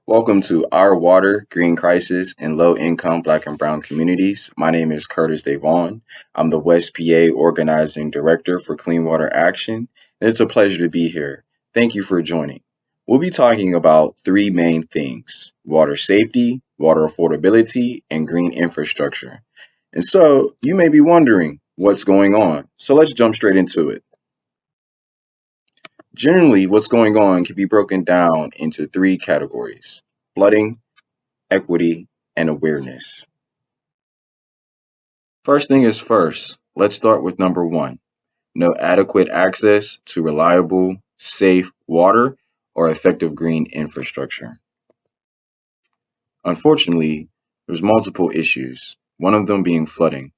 Welcome to Our Water, Green Crisis, and Low Income Black and Brown Communities. My name is Curtis Devon. I'm the West PA Organizing Director for Clean Water Action, and it's a pleasure to be here. Thank you for joining. We'll be talking about three main things: water safety, water affordability, and green infrastructure. And so you may be wondering what's going on. So let's jump straight into it. Generally, what's going on can be broken down into three categories: flooding, equity, and awareness. First thing is first, let's start with number one: no adequate access to reliable, safe water or effective green infrastructure. Unfortunately, there's multiple issues, one of them being flooding.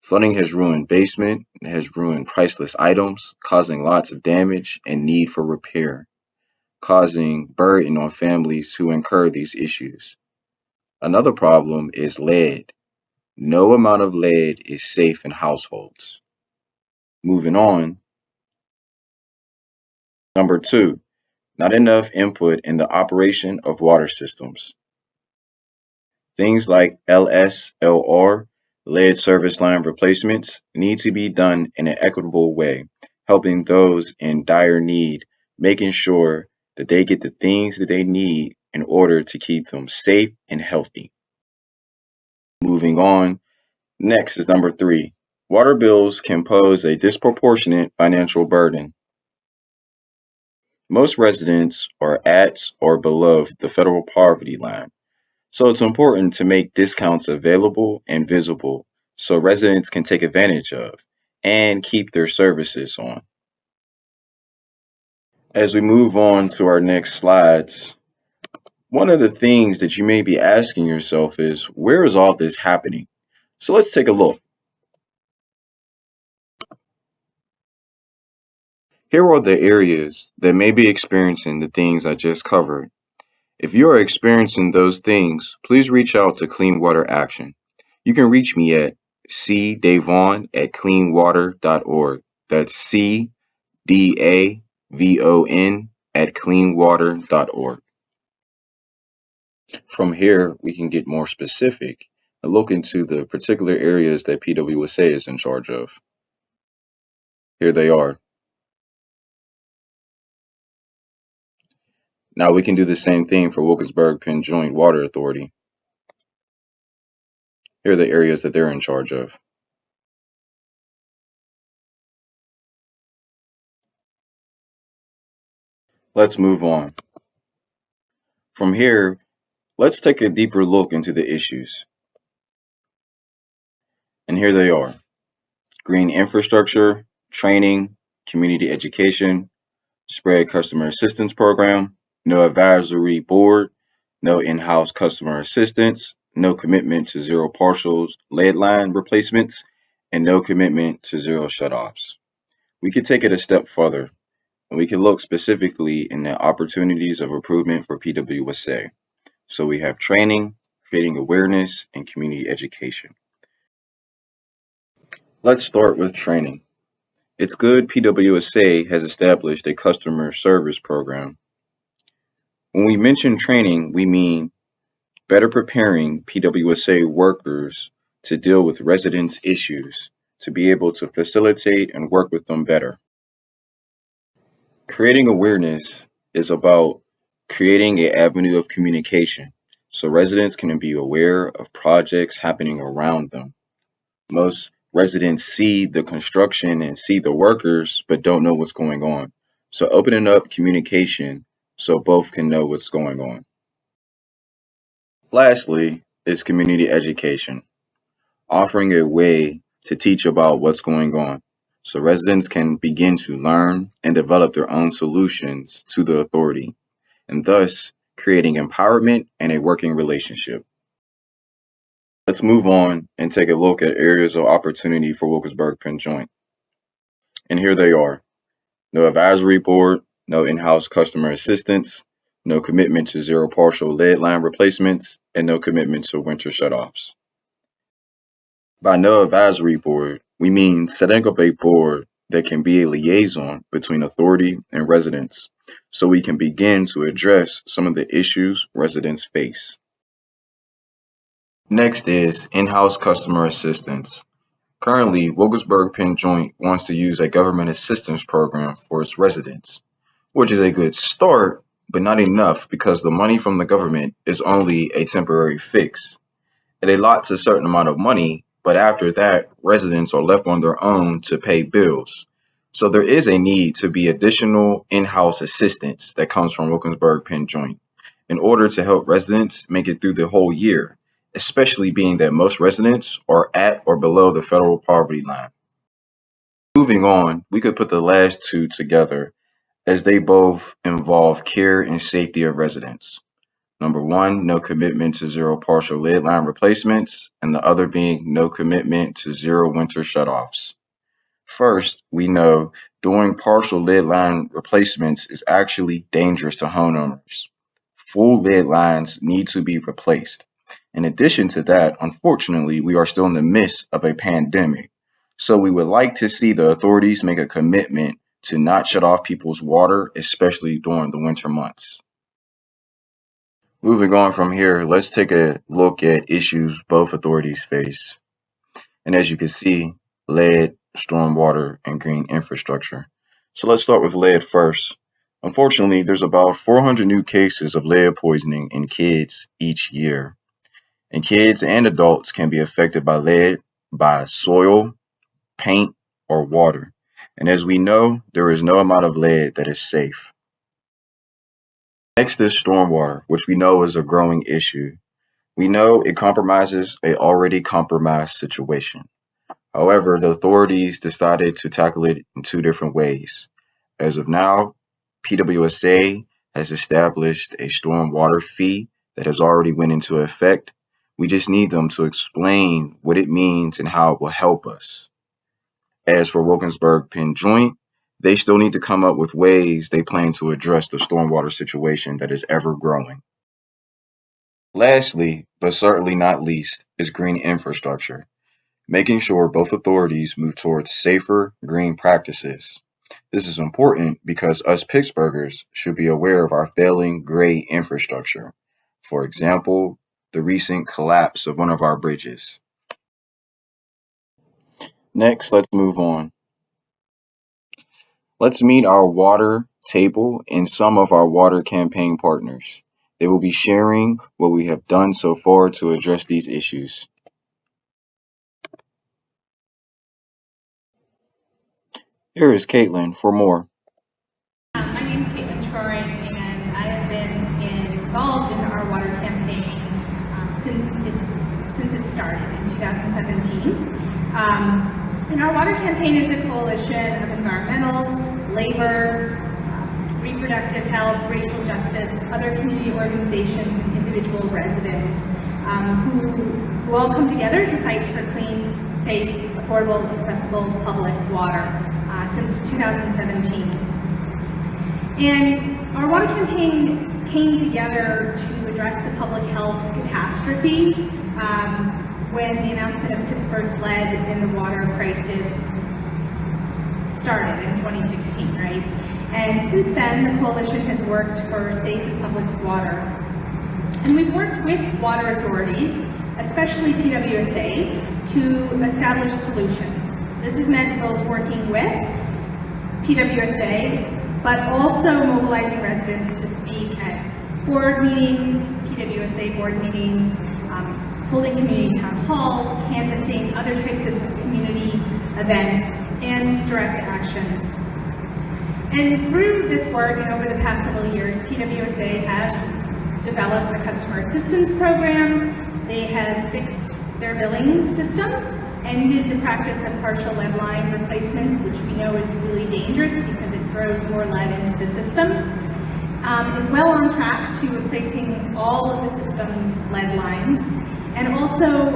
Flooding has ruined basement, has ruined priceless items, causing lots of damage and need for repair, causing burden on families who incur these issues. Another problem is lead. No amount of lead is safe in households. Moving on, number two, not enough input in the operation of water systems. Things like LSLR, lead service line replacements, need to be done in an equitable way, helping those in dire need, making sure that they get the things that they need in order to keep them safe and healthy. Moving on, next is number three. Water bills can pose a disproportionate financial burden. Most residents are at or below the federal poverty line, so it's important to make discounts available and visible so residents can take advantage of and keep their services on. As we move on to our next slides, one of the things that you may be asking yourself is, where is all this happening? So let's take a look. Here are the areas that may be experiencing the things I just covered. If you are experiencing those things, please reach out to Clean Water Action. You can reach me at cdavon@cleanwater.org. That's CDAVON@cleanwater.org. From here, we can get more specific and look into the particular areas that PWSSA is in charge of. Here they are. Now we can do the same thing for Wilkinsburg Penn Joint Water Authority. Here are the areas that they're in charge of. Let's move on. From here, let's take a deeper look into the issues. And here they are: green infrastructure, training, community education, spread customer assistance program, no advisory board, no in-house customer assistance, no commitment to zero partials lead line replacements, and no commitment to zero shutoffs. We could take it a step further, and we can look specifically in the opportunities of improvement for PWSSA. So we have training, creating awareness, and community education. Let's start with training. It's good PWSSA has established a customer service program. When we mention training, we mean better preparing PWSSA workers to deal with residents' issues, to be able to facilitate and work with them better. Creating awareness is about creating an avenue of communication so residents can be aware of projects happening around them. Most residents see the construction and see the workers, but don't know what's going on. So opening up communication so both can know what's going on. Lastly is community education, offering a way to teach about what's going on so residents can begin to learn and develop their own solutions to the authority, and thus creating empowerment and a working relationship. Let's move on and take a look at areas of opportunity for Wilkinsburg Penn Joint. And here they are: no advisory board, no in-house customer assistance, no commitment to zero partial lead line replacements, and no commitment to winter shutoffs. By no advisory board, we mean setting up a board that can be a liaison between authority and residents so we can begin to address some of the issues residents face. Next is in-house customer assistance. Currently, Wilkinsburg Penn Joint wants to use a government assistance program for its residents, which is a good start, but not enough because the money from the government is only a temporary fix. It allots a certain amount of money, but after that, residents are left on their own to pay bills. So there is a need to be additional in-house assistance that comes from Wilkinsburg Penn Joint in order to help residents make it through the whole year, especially being that most residents are at or below the federal poverty line. Moving on, we could put the last two together as they both involve care and safety of residents. Number one, no commitment to zero partial lead line replacements, and the other being no commitment to zero winter shutoffs. First, we know doing partial lead line replacements is actually dangerous to homeowners. Full lead lines need to be replaced. In addition to that, unfortunately, we are still in the midst of a pandemic. So we would like to see the authorities make a commitment to not shut off people's water, especially during the winter months. Moving on from here, let's take a look at issues both authorities face. And as you can see, lead, stormwater, and green infrastructure. So let's start with lead first. Unfortunately, there's about 400 new cases of lead poisoning in kids each year. And kids and adults can be affected by lead by soil, paint, or water. And as we know, there is no amount of lead that is safe. Next is stormwater, which we know is a growing issue. We know it compromises a already compromised situation. However, the authorities decided to tackle it in two different ways. As of now, PWSSA has established a stormwater fee that has already went into effect. We just need them to explain what it means and how it will help us. As for Wilkinsburg Penn Joint, they still need to come up with ways they plan to address the stormwater situation that is ever growing. Lastly, but certainly not least, is green infrastructure, making sure both authorities move towards safer green practices. This is important because us Pittsburghers should be aware of our failing gray infrastructure. For example, the recent collapse of one of our bridges. Next, let's move on. Let's meet our water table and some of our water campaign partners. They will be sharing what we have done so far to address these issues. Here is Caitlin for more. My name is Caitlin Troy, and I have been involved in our water campaign since it started in 2017. And our water campaign is a coalition of environmental, labor, reproductive health, racial justice, other community organizations, and individual residents who all come together to fight for clean, safe, affordable, accessible public water since 2017. And our water campaign came together to address the public health catastrophe when the announcement of Pittsburgh's lead in the water crisis started in 2016, right? And since then, the coalition has worked for safe public water. And we've worked with water authorities, especially PWSSA, to establish solutions. This has meant both working with PWSSA, but also mobilizing residents to speak at board meetings, PWSSA board meetings, holding community town halls, canvassing, other types of community events, and direct actions. And through this work and over the past several years, PWSSA has developed a customer assistance program. They have fixed their billing system, ended the practice of partial lead line replacements, which we know is really dangerous because it throws more lead into the system, is well on track to replacing all of the system's lead lines, and also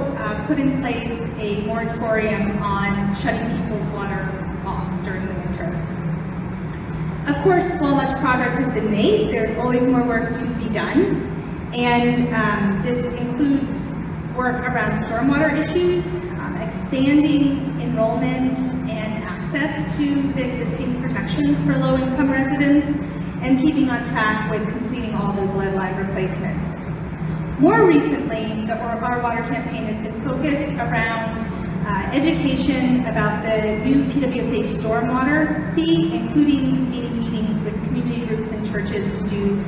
put in place a moratorium on shutting people's water off during the winter. Of course, while much progress has been made, there's always more work to be done, and this includes work around stormwater issues, expanding enrollment and access to the existing protections for low-income residents, and keeping on track with completing all those lead line replacements. More recently, our water campaign has been focused around education about the new PWSA stormwater fee, including convening meetings with community groups and churches to do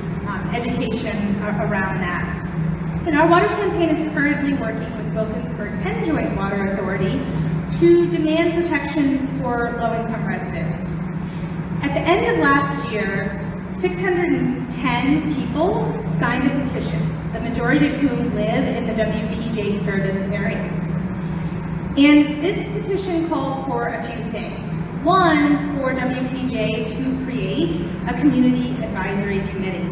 education around that. And our water campaign is currently working with Wilkinsburg Penn Joint Water Authority to demand protections for low-income residents. At the end of last year, 610 people signed a petition, the majority of whom live in the WPJ service area. And this petition called for a few things. One, for WPJ to create a community advisory committee.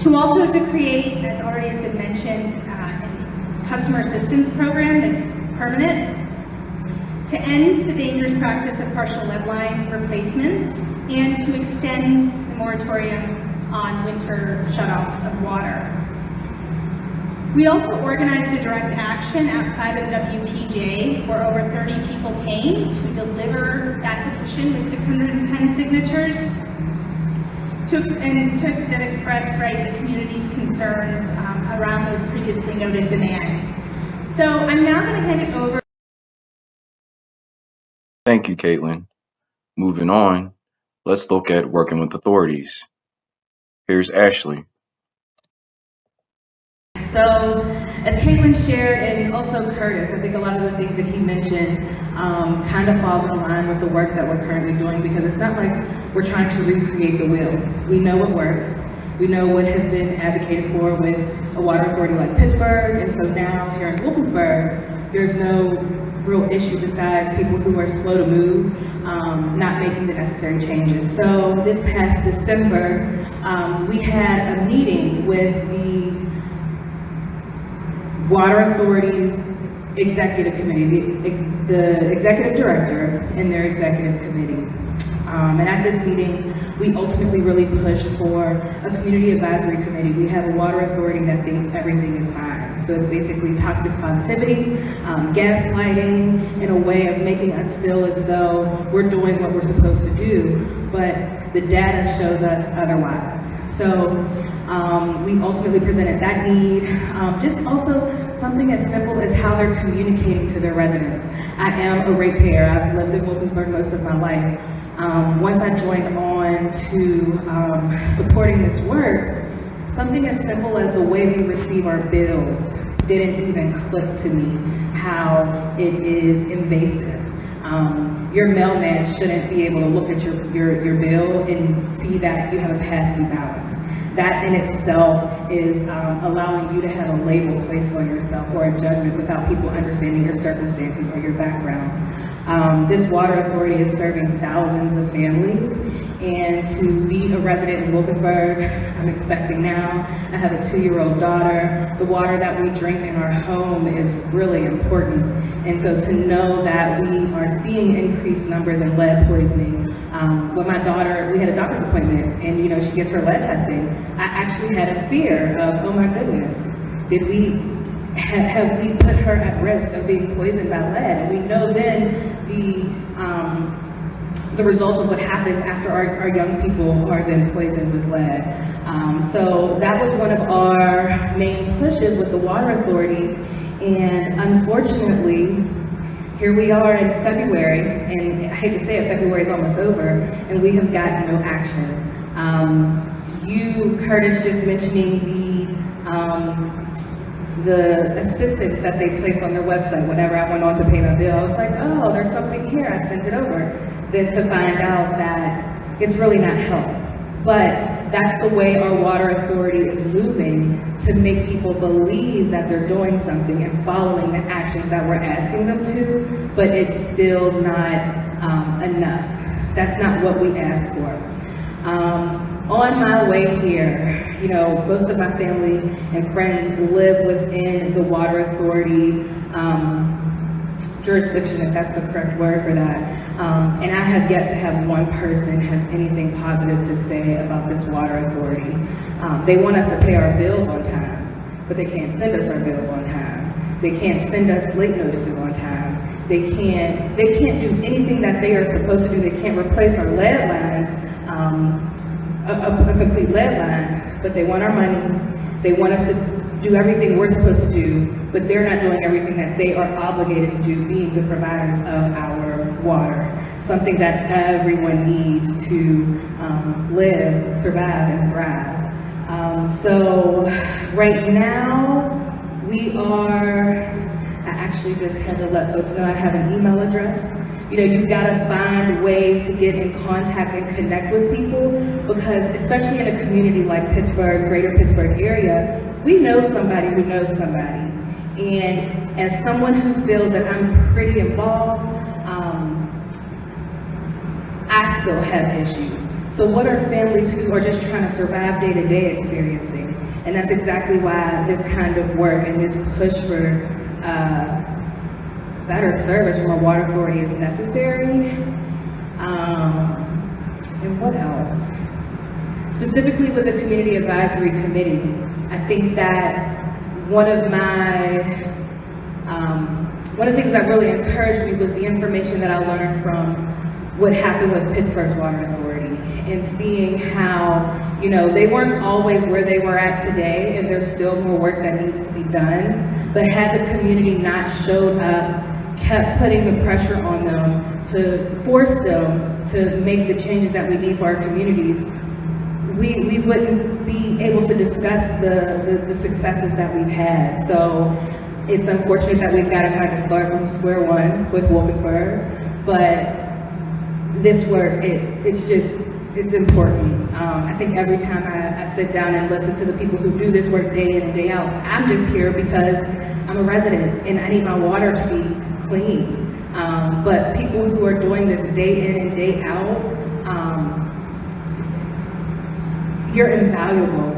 To also to create, as already has been mentioned, a customer assistance program that's permanent. To end the dangerous practice of partial lead line replacements, and to extend the moratorium on winter shutoffs of water. We also organized a direct action outside of WPJ where over 30 people came to deliver that petition with 610 signatures that expressed the community's concerns around those previously noted demands. So I'm now going to hand it over. Thank you, Caitlin. Moving on, let's look at working with authorities. Here's Ashley. So, as Caitlin shared, and also Curtis, I think a lot of the things that he mentioned kind of falls in line with the work that we're currently doing, because it's not like we're trying to recreate the wheel. We know what works. We know what has been advocated for with a water authority like Pittsburgh, and so now here in Wilkinsburg, there's no real issue besides people who are slow to move, not making the necessary changes. So this past December, we had a meeting with the Water Authority's executive committee, the executive director and their executive committee. And at this meeting, we ultimately really pushed for a community advisory committee. We have a water authority that thinks everything is fine. So it's basically toxic positivity, gaslighting, in a way of making us feel as though we're doing what we're supposed to do, but the data shows us otherwise. So we ultimately presented that need. Just also something as simple as how they're communicating to their residents. I am a ratepayer. I've lived in Wilkinsburg most of my life. Once I joined on to supporting this work, something as simple as the way we receive our bills didn't even click to me how it is invasive. Your mailman shouldn't be able to look at your bill and see that you have a past due balance. That in itself is allowing you to have a label placed on yourself or a judgment without people understanding your circumstances or your background. This water authority is serving thousands of families, and to be a resident in Wilkinsburg, I'm expecting now. I have a 2-year-old daughter. The water that we drink in our home is really important, and so to know that we are seeing increased numbers in lead poisoning. With my daughter, we had a doctor's appointment, and she gets her lead testing. I actually had a fear of, oh my goodness, have we put her at risk of being poisoned by lead? And we know then the results of what happens after our young people are then poisoned with lead. So that was one of our main pushes with the Water Authority, and unfortunately, here we are in February, and I hate to say it, February is almost over, and we have gotten no action. You, Curtis, just mentioning the assistance that they placed on their website whenever I went on to pay my bill. I was like, oh, there's something here, I sent it over. Then to find out that it's really not help. But that's the way our water authority is moving, to make people believe that they're doing something and following the actions that we're asking them to, but it's still not enough. That's not what we asked for. On my way here, most of my family and friends live within the water authority jurisdiction, if that's the correct word for that. And I have yet to have one person have anything positive to say about this water authority. They want us to pay our bills on time, but they can't send us our bills on time. They can't send us late notices on time. They can't do anything that they are supposed to do. They can't replace our lead lines a complete lead line, but they want our money. They want us to do everything we're supposed to do, but they're not doing everything that they are obligated to do, being the providers of our water, something that everyone needs to live, survive, and thrive. So right now, I actually just had to let folks know I have an email address. You know, you've got to find ways to get in contact and connect with people, because especially in a community like Pittsburgh, greater Pittsburgh area, we know somebody who knows somebody. And as someone who feels that I'm pretty involved, I still have issues. So what are families who are just trying to survive day to day experiencing? And that's exactly why this kind of work and this push for better service from a water authority is necessary. And what else? Specifically with the Community Advisory Committee, I think that one of the things that really encouraged me was the information that I learned from what happened with Pittsburgh's Water Authority, and seeing how, you know, they weren't always where they were at today, and there's still more work that needs to be done. But had the community not showed up, kept putting the pressure on them to force them to make the changes that we need for our communities, we wouldn't be able to discuss the successes that we've had. So it's unfortunate that we've got to kind of start from square one with Wilkinsburg, but this work, it's important. I think every time I sit down and listen to the people who do this work day in and day out, I'm just here because I'm a resident and I need my water to be clean. But people who are doing this day in and day out, you're invaluable.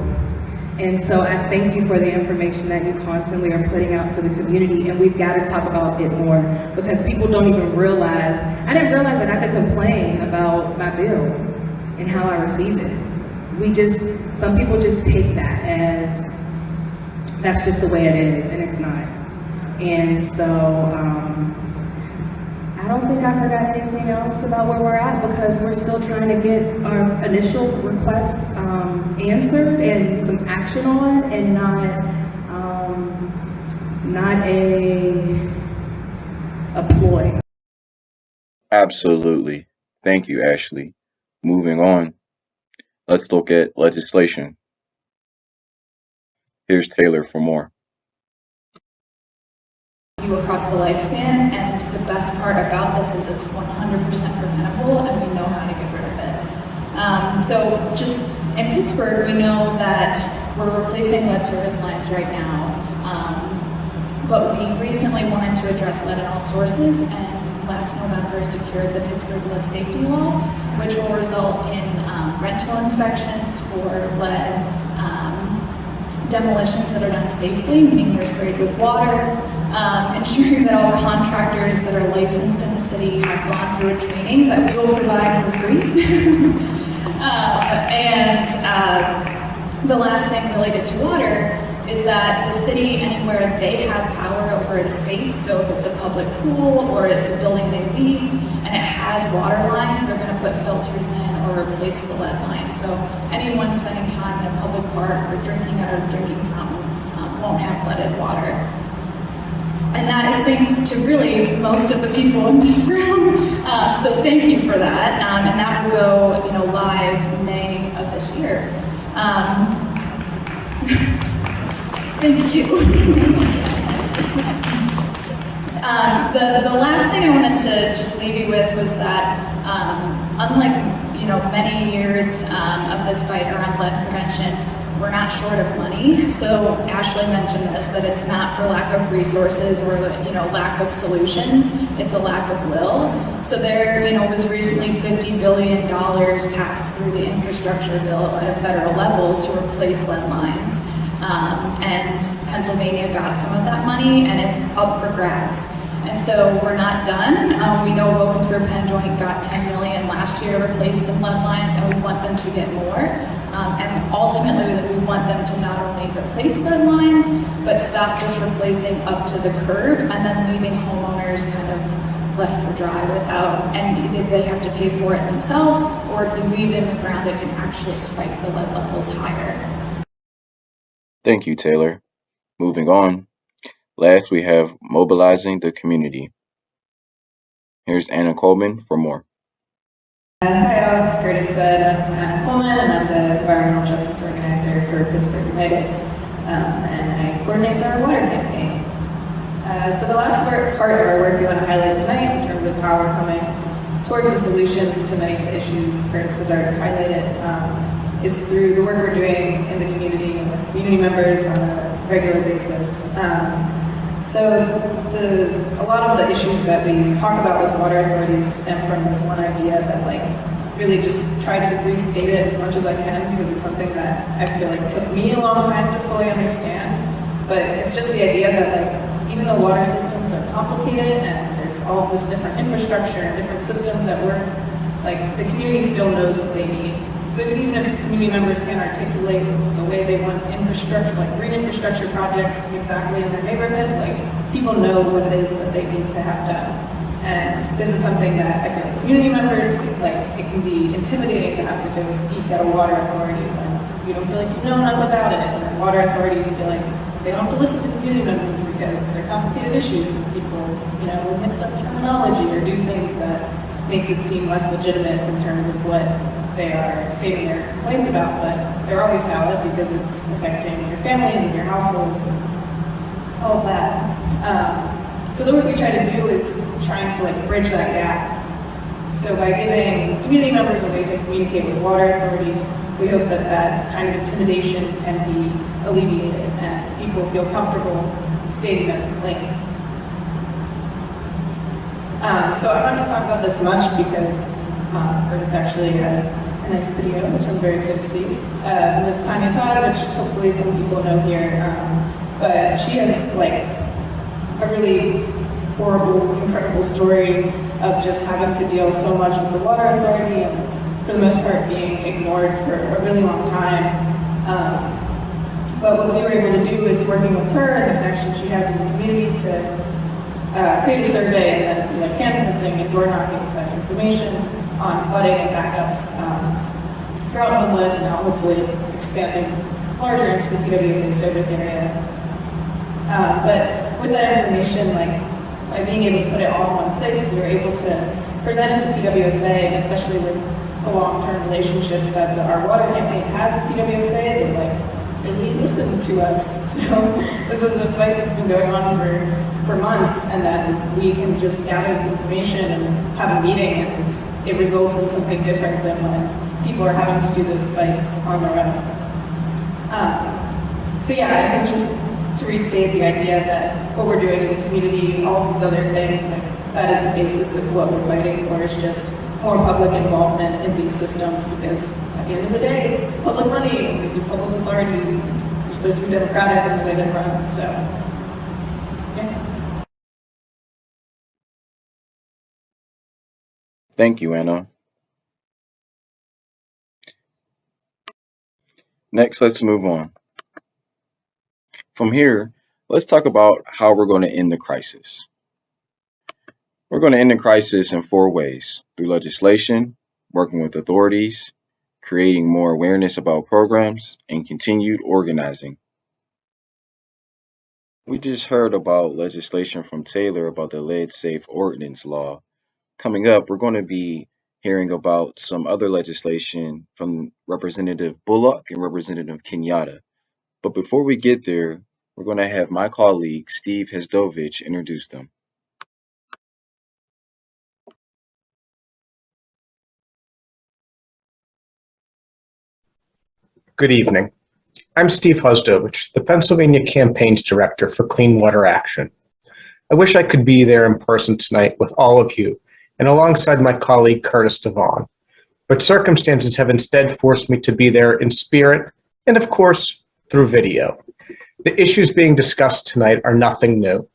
And so I thank you for the information that you constantly are putting out to the community, and we've got to talk about it more, because people don't even realize, I didn't realize that I could complain about my bill and how I receive it. Some people just take that as, that's just the way it is, and it's not. And so, I don't think I forgot anything else about where we're at, because we're still trying to get our initial request answered and some action on, and not a ploy. Absolutely. Thank you, Ashley. Moving on, let's look at legislation. Here's Taylor for more. Across the lifespan, and the best part about this is it's 100% preventable, and we know how to get rid of it. So just in Pittsburgh, we know that we're replacing lead service lines right now, but we recently wanted to address lead in all sources, and last November secured the Pittsburgh Lead Safety Law, which will result in rental inspections for lead demolitions that are done safely, meaning they're sprayed with water, ensuring that all contractors that are licensed in the city have gone through a training that we will provide for free. The last thing related to water is that the city, anywhere they have power over a space, so if it's a public pool or it's a building they lease and it has water lines, they're going to put filters in or replace the lead lines. So anyone spending time in a public park or drinking at a drinking fountain won't have leaded water. And that is thanks to really most of the people in this room. So thank you for that. And that will go, live May of this year. Thank you. The last thing I wanted to just leave you with was that unlike many years of this fight around lead prevention, we're not short of money. So Ashley mentioned this, that it's not for lack of resources or lack of solutions, it's a lack of will. So there was recently $50 billion passed through the infrastructure bill at a federal level to replace lead lines. And Pennsylvania got some of that money, and it's up for grabs. And so we're not done. We know Wilkinsburg Penn Joint got $10 million last year to replace some lead lines, and we want them to get more. And ultimately, we want them to not only replace lead lines, but stop just replacing up to the curb and then leaving homeowners kind of left for dry without, and either they have to pay for it themselves or or if you leave it in the ground, it can actually spike the lead levels higher. Thank you, Taylor. Moving on. Last, we have Mobilizing the Community. Here's Anna Coleman for more. Hi, Alex. Curtis said, I'm Anna Coleman, and I'm the environmental justice organizer for Pittsburgh United, and I coordinate their water campaign. So the last part of our work we want to highlight tonight, in terms of how we're coming towards the solutions to many of the issues Curtis has already highlighted, is through the work we're doing in the community and with community members on a regular basis. So a lot of the issues that we talk about with water authorities stem from this one idea that really just try to restate it as much as I can, because it's something that I feel like took me a long time to fully understand. But it's just the idea that even though water systems are complicated and there's all this different infrastructure and different systems at work, the community still knows what they need. So even if community members can't articulate the way they want infrastructure, green infrastructure projects exactly in their neighborhood, people know what it is that they need to have done. And this is something that I feel like community members, it can be intimidating to have to go speak at a water authority when you don't feel like you know enough about it. And water authorities feel like they don't have to listen to community members because they're complicated issues and people, will mix up terminology or do things that makes it seem less legitimate in terms of what they are stating their complaints about, but they're always valid because it's affecting your families and your households and all of that. So the work we try to do is trying to bridge that gap. So by giving community members a way to communicate with water authorities, we hope that that kind of intimidation can be alleviated and people feel comfortable stating their complaints. So I'm not going to talk about this much because Curtis actually has a nice video, which I'm very excited to see. Miss Tanya Todd, which hopefully some people know here, but she has a really horrible, incredible story of just having to deal so much with the water authority and for the most part being ignored for a really long time. But what we were able to do is working with her and the connection she has in the community to create a survey and then through canvassing and door knocking, collect information on flooding and backups throughout Homewood, and now hopefully expanding larger into the PWSSA service area. But with that information, by being able to put it all in one place, we were able to present it to PWSSA, and especially with the long-term relationships that our water campaign has with PWSSA, they really listen to us. So this is a fight that's been going on for months, and then we can just gather this information and have a meeting, and it results in something different than when people are having to do those fights on their own. So yeah, I think just to restate the idea that what we're doing in the community, all of these other things, that is the basis of what we're fighting for, is just more public involvement in these systems, because at the end of the day, it's public money, and these are public authorities, and they're supposed to be democratic in the way they're run, so yeah. Thank you, Anna. Next, let's move on. From here, let's talk about how we're going to end the crisis. We're going to end the crisis in 4 ways: through legislation, working with authorities, creating more awareness about programs, and continued organizing. We just heard about legislation from Taylor about the lead safe ordinance law. Coming up, we're going to be hearing about some other legislation from Representative Bullock and Representative Kenyatta. But before we get there, we're going to have my colleague, Steve Hesdovich, introduce them. Good evening. I'm Steve Hosdovich, the Pennsylvania Campaign's Director for Clean Water Action. I wish I could be there in person tonight with all of you and alongside my colleague Curtis Devon, but circumstances have instead forced me to be there in spirit and, of course, through video. The issues being discussed tonight are nothing new.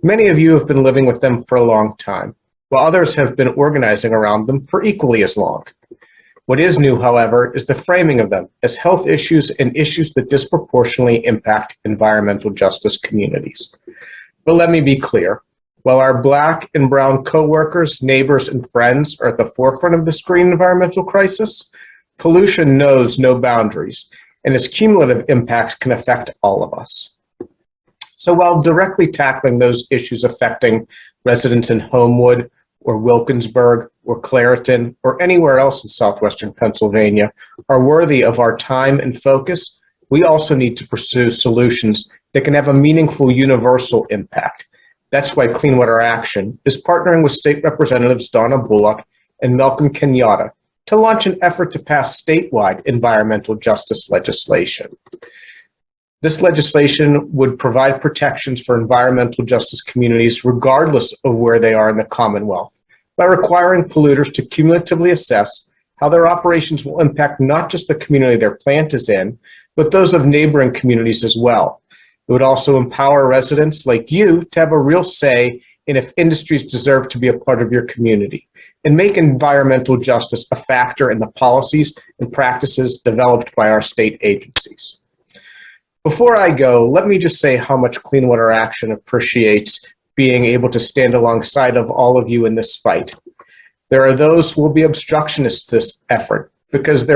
Many of you have been living with them for a long time, while others have been organizing around them for equally as long. What is new, however, is the framing of them as health issues and issues that disproportionately impact environmental justice communities. But let me be clear. While our Black and brown coworkers, neighbors, and friends are at the forefront of this green environmental crisis, pollution knows no boundaries, and its cumulative impacts can affect all of us. So while directly tackling those issues affecting residents in Homewood or Wilkinsburg or Clairton or anywhere else in southwestern Pennsylvania are worthy of our time and focus, we also need to pursue solutions that can have a meaningful universal impact. That's why Clean Water Action is partnering with State Representatives Donna Bullock and Malcolm Kenyatta to launch an effort to pass statewide environmental justice legislation. This legislation would provide protections for environmental justice communities regardless of where they are in the Commonwealth by requiring polluters to cumulatively assess how their operations will impact not just the community their plant is in, but those of neighboring communities as well. It would also empower residents like you to have a real say in if industries deserve to be a part of your community and make environmental justice a factor in the policies and practices developed by our state agencies. Before I go, let me just say how much Clean Water Action appreciates being able to stand alongside of all of you in this fight. There are those who will be obstructionists to this effort because of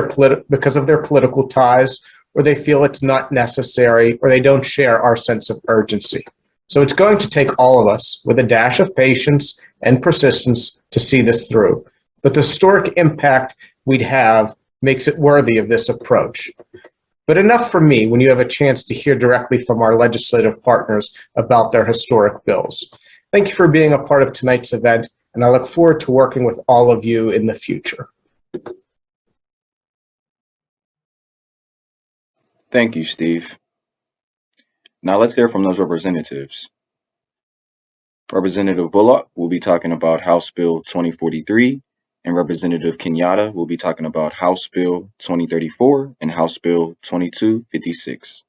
their political ties, or they feel it's not necessary, or they don't share our sense of urgency. So it's going to take all of us with a dash of patience and persistence to see this through. But the historic impact we'd have makes it worthy of this approach. But enough for me when you have a chance to hear directly from our legislative partners about their historic bills. Thank you for being a part of tonight's event, and I look forward to working with all of you in the future. Thank you, Steve. Now let's hear from those representatives. Representative Bullock will be talking about House Bill 2043, and Representative Kenyatta will be talking about House Bill 2034 and House Bill 2256.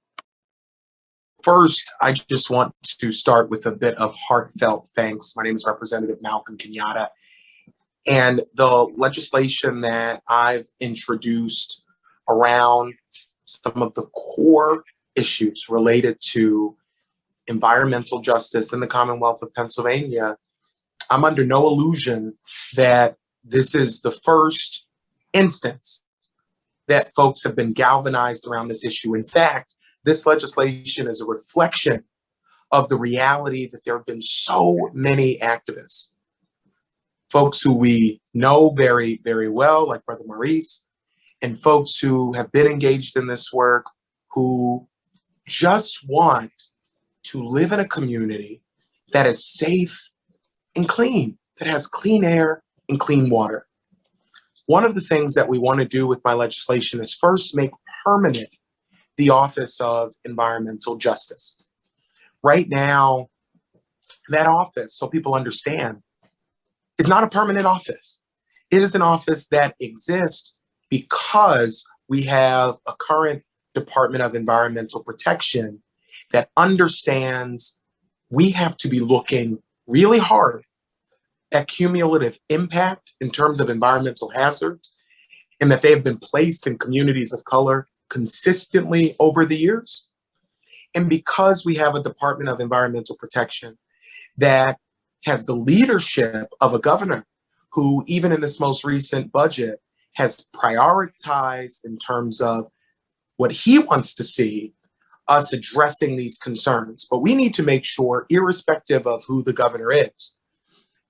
First, I just want to start with a bit of heartfelt thanks. My name is Representative Malcolm Kenyatta, and the legislation that I've introduced around some of the core issues related to environmental justice in the Commonwealth of Pennsylvania, I'm under no illusion that this is the first instance that folks have been galvanized around this issue. In fact, this legislation is a reflection of the reality that there have been so many activists, folks who we know very, very well, like Brother Maurice, and folks who have been engaged in this work who just want to live in a community that is safe and clean, that has clean air and clean water. One of the things that we want to do with my legislation is first make permanent the Office of Environmental Justice. Right now, that office, so people understand, is not a permanent office. It is an office that exists because we have a current Department of Environmental Protection that understands we have to be looking really hard at cumulative impact in terms of environmental hazards, and that they have been placed in communities of color consistently over the years. And because we have a Department of Environmental Protection that has the leadership of a governor who, even in this most recent budget, has prioritized in terms of what he wants to see us addressing these concerns. But we need to make sure, irrespective of who the governor is,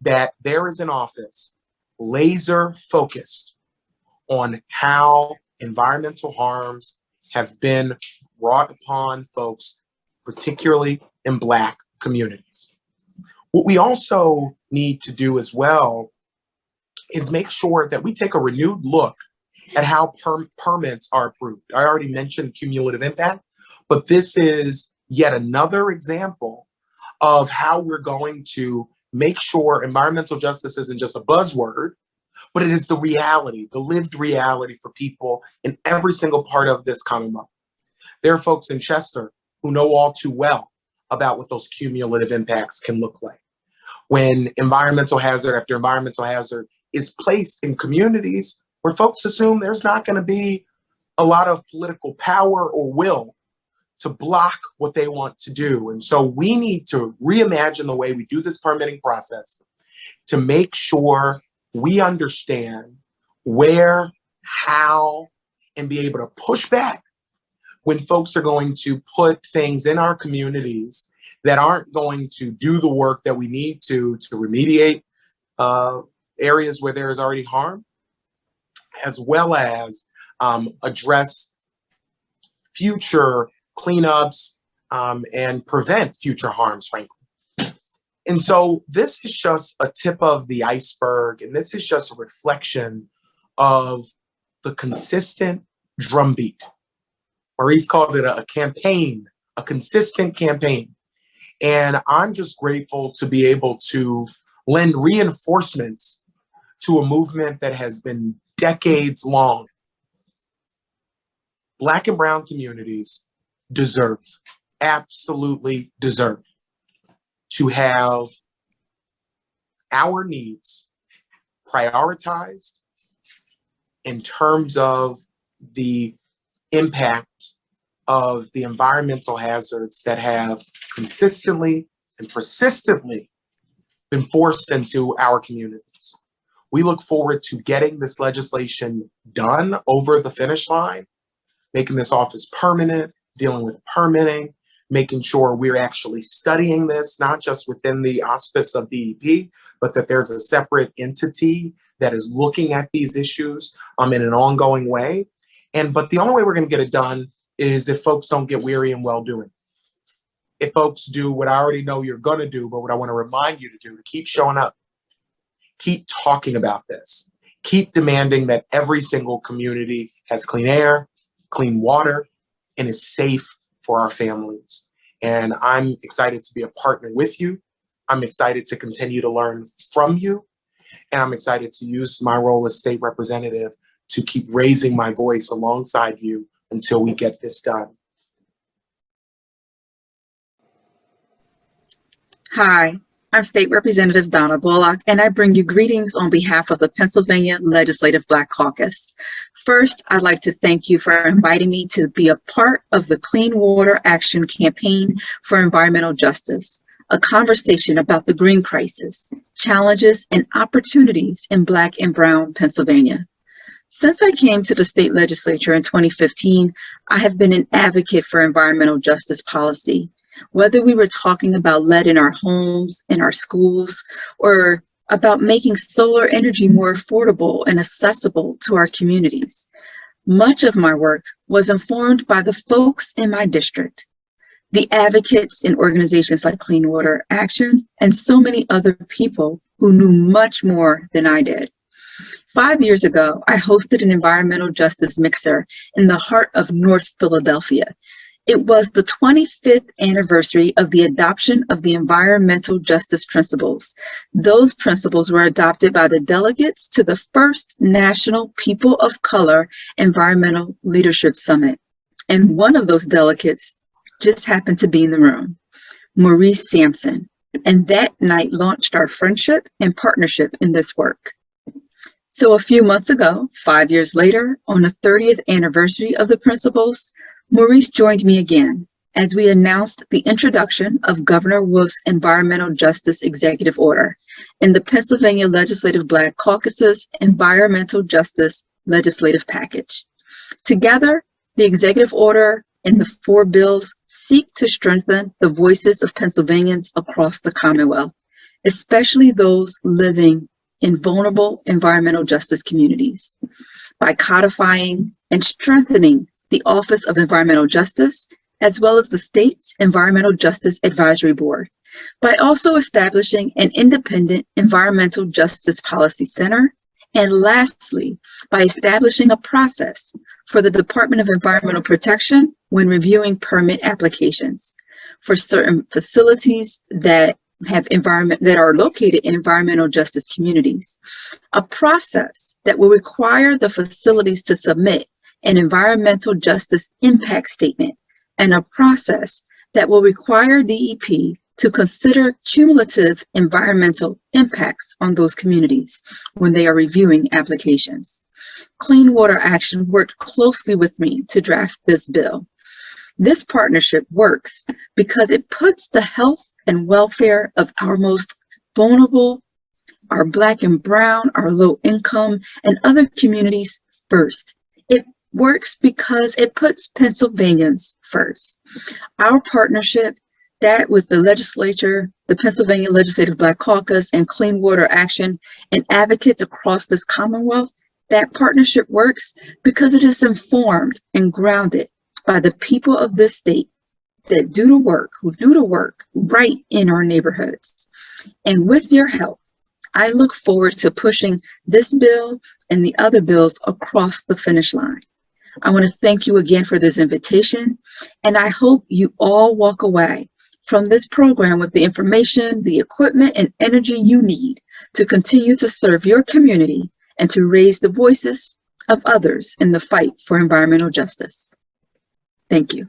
that there is an office laser focused on how environmental harms have been brought upon folks, particularly in Black communities. What we also need to do as well is make sure that we take a renewed look at how permits are approved. I already mentioned cumulative impact, but this is yet another example of how we're going to make sure environmental justice isn't just a buzzword, but it is the reality, the lived reality for people in every single part of this Commonwealth. There are folks in Chester who know all too well about what those cumulative impacts can look like. When environmental hazard after environmental hazard is placed in communities where folks assume there's not going to be a lot of political power or will to block what they want to do. And so we need to reimagine the way we do this permitting process to make sure we understand where, how, and be able to push back when folks are going to put things in our communities that aren't going to do the work that we need to remediate areas where there is already harm, as well as address future cleanups and prevent future harms, frankly. And so this is just a tip of the iceberg, and this is just a reflection of the consistent drumbeat. Maurice called it a campaign, a consistent campaign. And I'm just grateful to be able to lend reinforcements to a movement that has been decades long. Black and brown communities deserve, absolutely deserve, to have our needs prioritized in terms of the impact of the environmental hazards that have consistently and persistently been forced into our communities. We look forward to getting this legislation done over the finish line, making this office permanent, dealing with permitting, making sure we're actually studying this, not just within the auspice of DEP, but that there's a separate entity that is looking at these issues in an ongoing way. But the only way we're going to get it done is if folks don't get weary in well-doing. If folks do what I already know you're going to do, but what I want to remind you to do, to keep showing up, keep talking about this, keep demanding that every single community has clean air, clean water, and is safe for our families. And I'm excited to be a partner with you. I'm excited to continue to learn from you. And I'm excited to use my role as state representative to keep raising my voice alongside you until we get this done. Hi, I'm State Representative Donna Bullock, and I bring you greetings on behalf of the Pennsylvania Legislative Black Caucus. First, I'd like to thank you for inviting me to be a part of the Clean Water Action Campaign for Environmental Justice, a conversation about the green crisis, challenges, and opportunities in Black and Brown Pennsylvania. Since I came to the state legislature in 2015, I have been an advocate for environmental justice policy. Whether we were talking about lead in our homes, in our schools, or about making solar energy more affordable and accessible to our communities. Much of my work was informed by the folks in my district, the advocates in organizations like Clean Water Action, and so many other people who knew much more than I did. 5 years ago, I hosted an environmental justice mixer in the heart of North Philadelphia. It was the 25th anniversary of the adoption of the environmental justice principles. Those principles were adopted by the delegates to the first National People of Color Environmental Leadership Summit. And one of those delegates just happened to be in the room, Maurice Sampson. And that night launched our friendship and partnership in this work. So a few months ago, 5 years later, on the 30th anniversary of the principles, Maurice joined me again as we announced the introduction of Governor Wolf's Environmental Justice Executive Order in the Pennsylvania Legislative Black Caucus's Environmental Justice Legislative Package. Together, the executive order and the 4 bills seek to strengthen the voices of Pennsylvanians across the Commonwealth, especially those living in vulnerable environmental justice communities, by codifying and strengthening the Office of Environmental Justice, as well as the state's Environmental Justice Advisory Board, by also establishing an independent Environmental Justice Policy Center, and lastly, by establishing a process for the Department of Environmental Protection when reviewing permit applications for certain facilities that are located in environmental justice communities, a process that will require the facilities to submit an environmental justice impact statement, and a process that will require DEP to consider cumulative environmental impacts on those communities when they are reviewing applications. Clean Water Action worked closely with me to draft this bill. This partnership works because it puts the health and welfare of our most vulnerable, our Black and Brown, our low income, and other communities first. It works because it puts Pennsylvanians first. Our partnership, that with the legislature, the Pennsylvania Legislative Black Caucus, and Clean Water Action, and advocates across this Commonwealth, that partnership works because it is informed and grounded by the people of this state that do the work right in our neighborhoods. And with your help, I look forward to pushing this bill and the other bills across the finish line. I want to thank you again for this invitation, and I hope you all walk away from this program with the information, the equipment, and energy you need to continue to serve your community and to raise the voices of others in the fight for environmental justice. Thank you.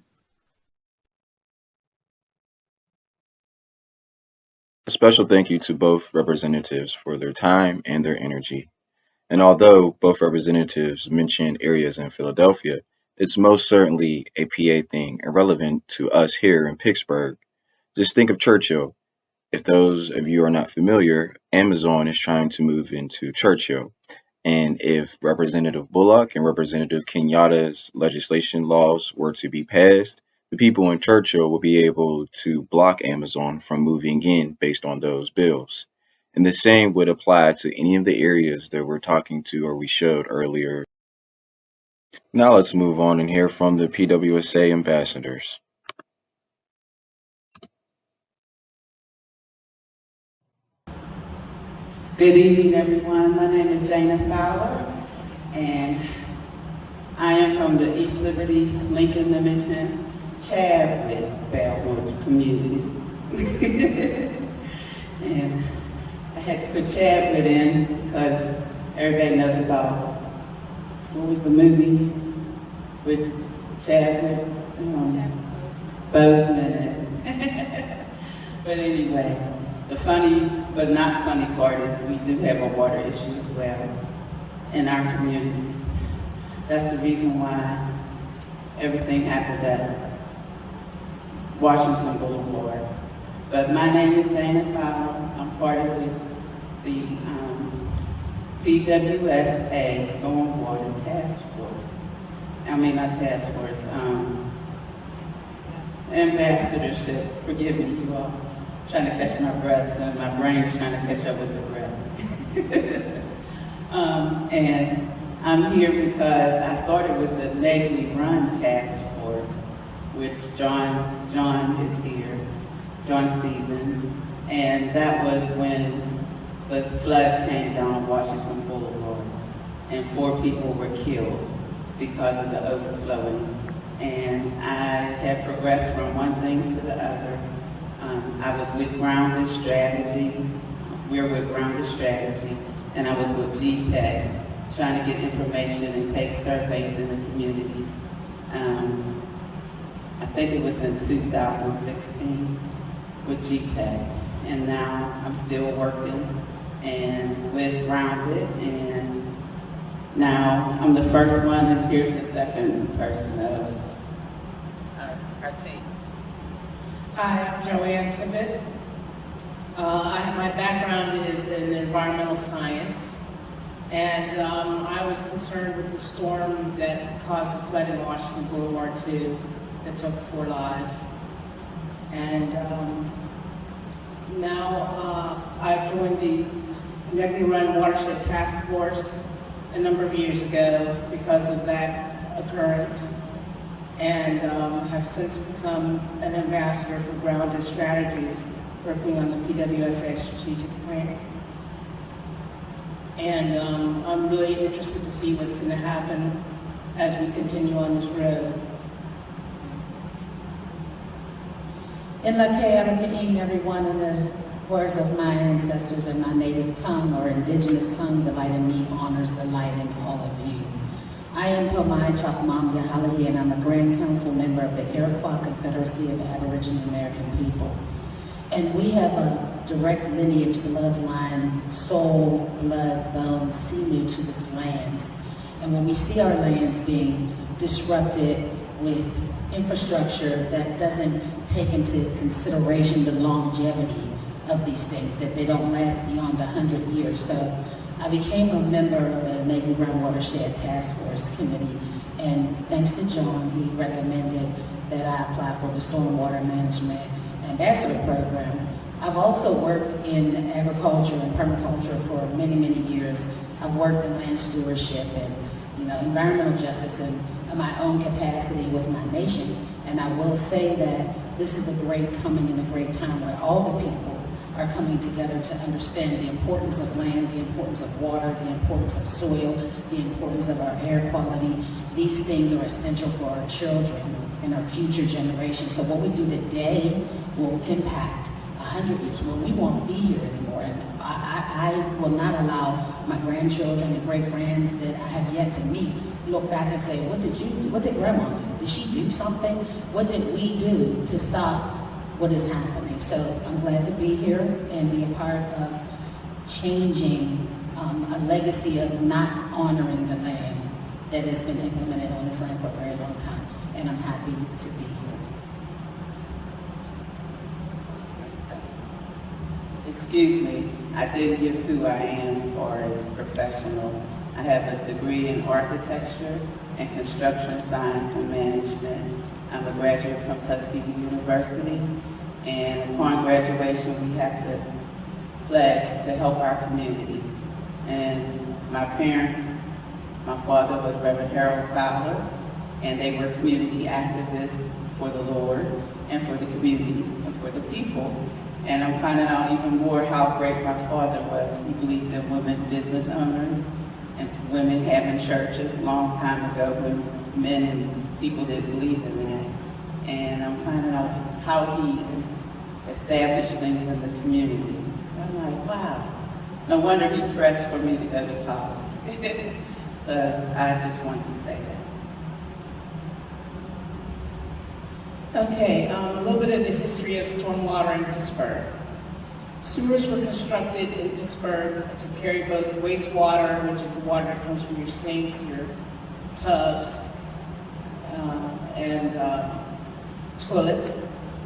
A special thank you to both representatives for their time and their energy. And although both representatives mentioned areas in Philadelphia, it's most certainly a PA thing and relevant to us here in Pittsburgh. Just think of Churchill. If those of you are not familiar, Amazon is trying to move into Churchill. And if Representative Bullock and Representative Kenyatta's legislation laws were to be passed, the people in Churchill will be able to block Amazon from moving in based on those bills. And the same would apply to any of the areas that we're talking to or we showed earlier. Now let's move on and hear from the PWSSA ambassadors. Good evening, everyone. My name is Dana Fowler, and I am from the East Liberty, Lincoln, Limington, Chadwick, Bellwood community. And I had to put Chadwick in because everybody knows about, what was the movie with Chadwick? Boseman. But anyway, the funny but not funny part is we do have a water issue as well in our communities. That's the reason why everything happened at Washington Boulevard. But my name is Dana Fowler. I'm part of the PWSSA Stormwater Task Force. I mean, not task force, ambassadorship. Forgive me, you all. Trying to catch my breath, and my brain is trying to catch up with the breath. And I'm here because I started with the Nagley Run Task Force, which John is here, John Stevens, and that was when the flood came down on Washington Boulevard, and 4 people were killed because of the overflowing. And I had progressed from one thing to the other. I was with Grounded Strategies. We're with Grounded Strategies, and I was with GTEC, trying to get information and take surveys in the communities. I think it was in 2016 with GTEC, and now I'm still working and with Grounded, and now I'm the first one, and here's the second person of our team. Hi, I'm Joanne Tibbett. My background is in environmental science, and I was concerned with the storm that caused the flood in Washington Boulevard 2 that took 4 lives. And now I've joined the Nagley Run Watershed Task Force a number of years ago because of that occurrence, and have since become an ambassador for Grounded Strategies, working on the PWSSA strategic plan. And I'm really interested to see what's going to happen as we continue on this road. In Lakayalakain, everyone, in the words of my ancestors in my native tongue or indigenous tongue, the light in me honors the light in all of you. I am Pomai Chapmam Yahalahi, and I'm a Grand Council member of the Iroquois Confederacy of Aboriginal American People. And we have a direct lineage, bloodline, soul, blood, bone, sinew to this lands. And when we see our lands being disrupted, with infrastructure that doesn't take into consideration the longevity of these things, that they don't last beyond 100 years. So I became a member of the Navy Ground Watershed Task Force Committee, and thanks to John, he recommended that I apply for the Stormwater Management Ambassador Program. I've also worked in agriculture and permaculture for many, many years. I've worked in land stewardship and environmental justice in my own capacity with my nation. And I will say that this is a great coming and a great time where all the people are coming together to understand the importance of land, the importance of water, the importance of soil, the importance of our air quality. These things are essential for our children and our future generations. So what we do today will impact 100 years when we won't be here anymore. And I will not allow my grandchildren and great-grands that I have yet to meet look back and say, what did you do? What did grandma do? Did she do something? What did we do to stop what is happening? So I'm glad to be here and be a part of changing a legacy of not honoring the land that has been implemented on this land for a very long time. And I'm happy to be here. Excuse me, I didn't give who I am or as professional. I have a degree in architecture and construction science and management. I'm a graduate from Tuskegee University, and upon graduation we have to pledge to help our communities. And my parents, my father was Reverend Harold Fowler, and they were community activists for the Lord and for the community and for the people. And I'm finding out even more how great my father was. He believed in women business owners and women having churches a long time ago when men and people didn't believe in that. And I'm finding out how he has established things in the community. I'm like, wow. No wonder he pressed for me to go to college. So I just wanted to say that. Okay, a little bit of the history of stormwater in Pittsburgh. Sewers were constructed in Pittsburgh to carry both wastewater, which is the water that comes from your sinks, your tubs, and toilets,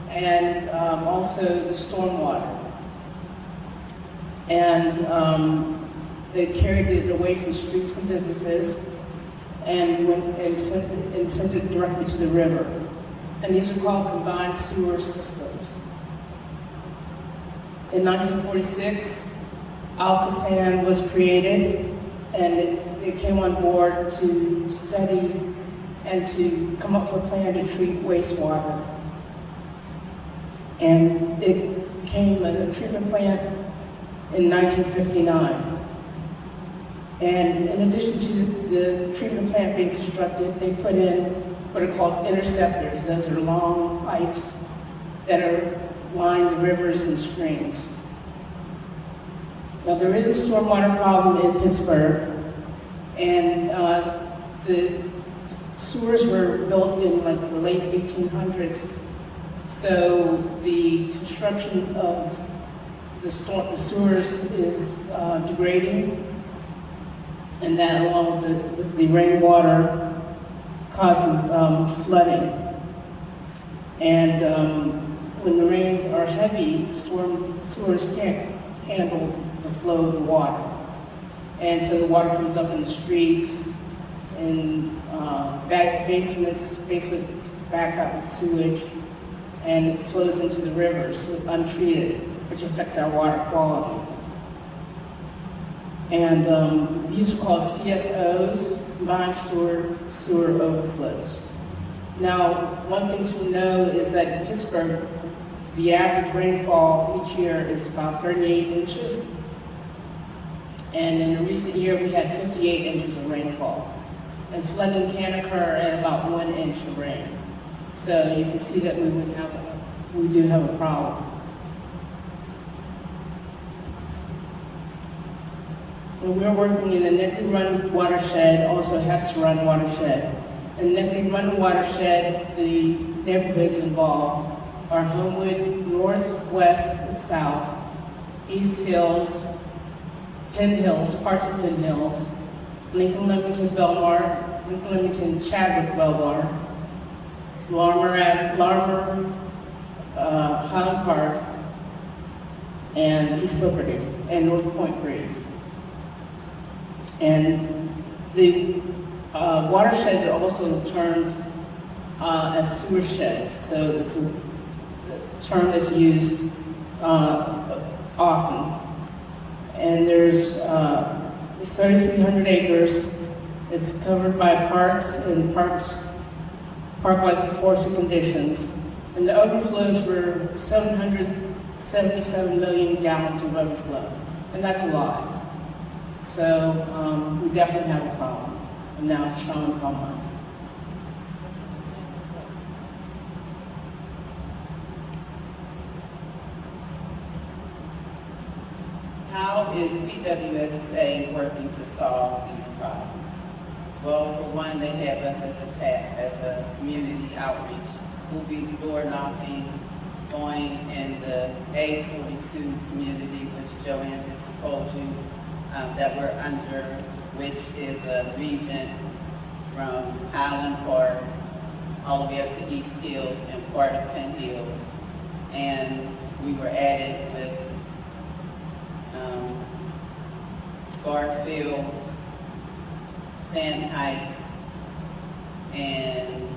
and also the stormwater. And they carried it away from streets and businesses and sent it directly to the river. And these are called combined sewer systems. In 1946, Al-Qasan was created, and it came on board to study and to come up with a plan to treat wastewater. And it became a treatment plant in 1959. And in addition to the treatment plant being constructed, they put in what are called interceptors. Those are long pipes that line the rivers and streams. Now there is a stormwater problem in Pittsburgh, and the sewers were built in like the late 1800s. So the construction of the sewers is degrading, and that along with the rainwater causes flooding. And when the rains are heavy, sewers can't handle the flow of the water. And so the water comes up in the streets, in basements backed up with sewage, and it flows into the rivers untreated, which affects our water quality. And these are called CSOs, combined sewer overflows. Now, one thing to know is that in Pittsburgh, the average rainfall each year is about 38 inches. And in a recent year, we had 58 inches of rainfall. And flooding can occur at about 1 inch of rain. So you can see that we do have a problem. And we're working in the Netley Run watershed, also Heth's Run watershed. In Netley Run watershed, the neighborhoods involved are Homewood, North, West, and South, East Hills, Penn Hills, parts of Penn Hills, Lincoln, Leamington, Belmar, Lincoln, Leamington, Chadwick, Belmar, Larmer, Highland Park, and East Liberty, and North Point Breeze. And the watersheds are also termed as sewer sheds, so it's a term that's used often. And there's 3,300 acres. It's covered by parks and park-like forestry conditions. And the overflows were 777 million gallons of overflow, and that's a lot. So we definitely have a problem. And now Sean Palmer. How is PWSSA working to solve these problems? Well, for one, they have us as a community outreach. We'll be door knocking, going in the A42 community, which Joanne just told you that we're under, which is a region from Highland Park all the way up to East Hills and part of Penn Hills. And we were added with Garfield, Sand Heights, and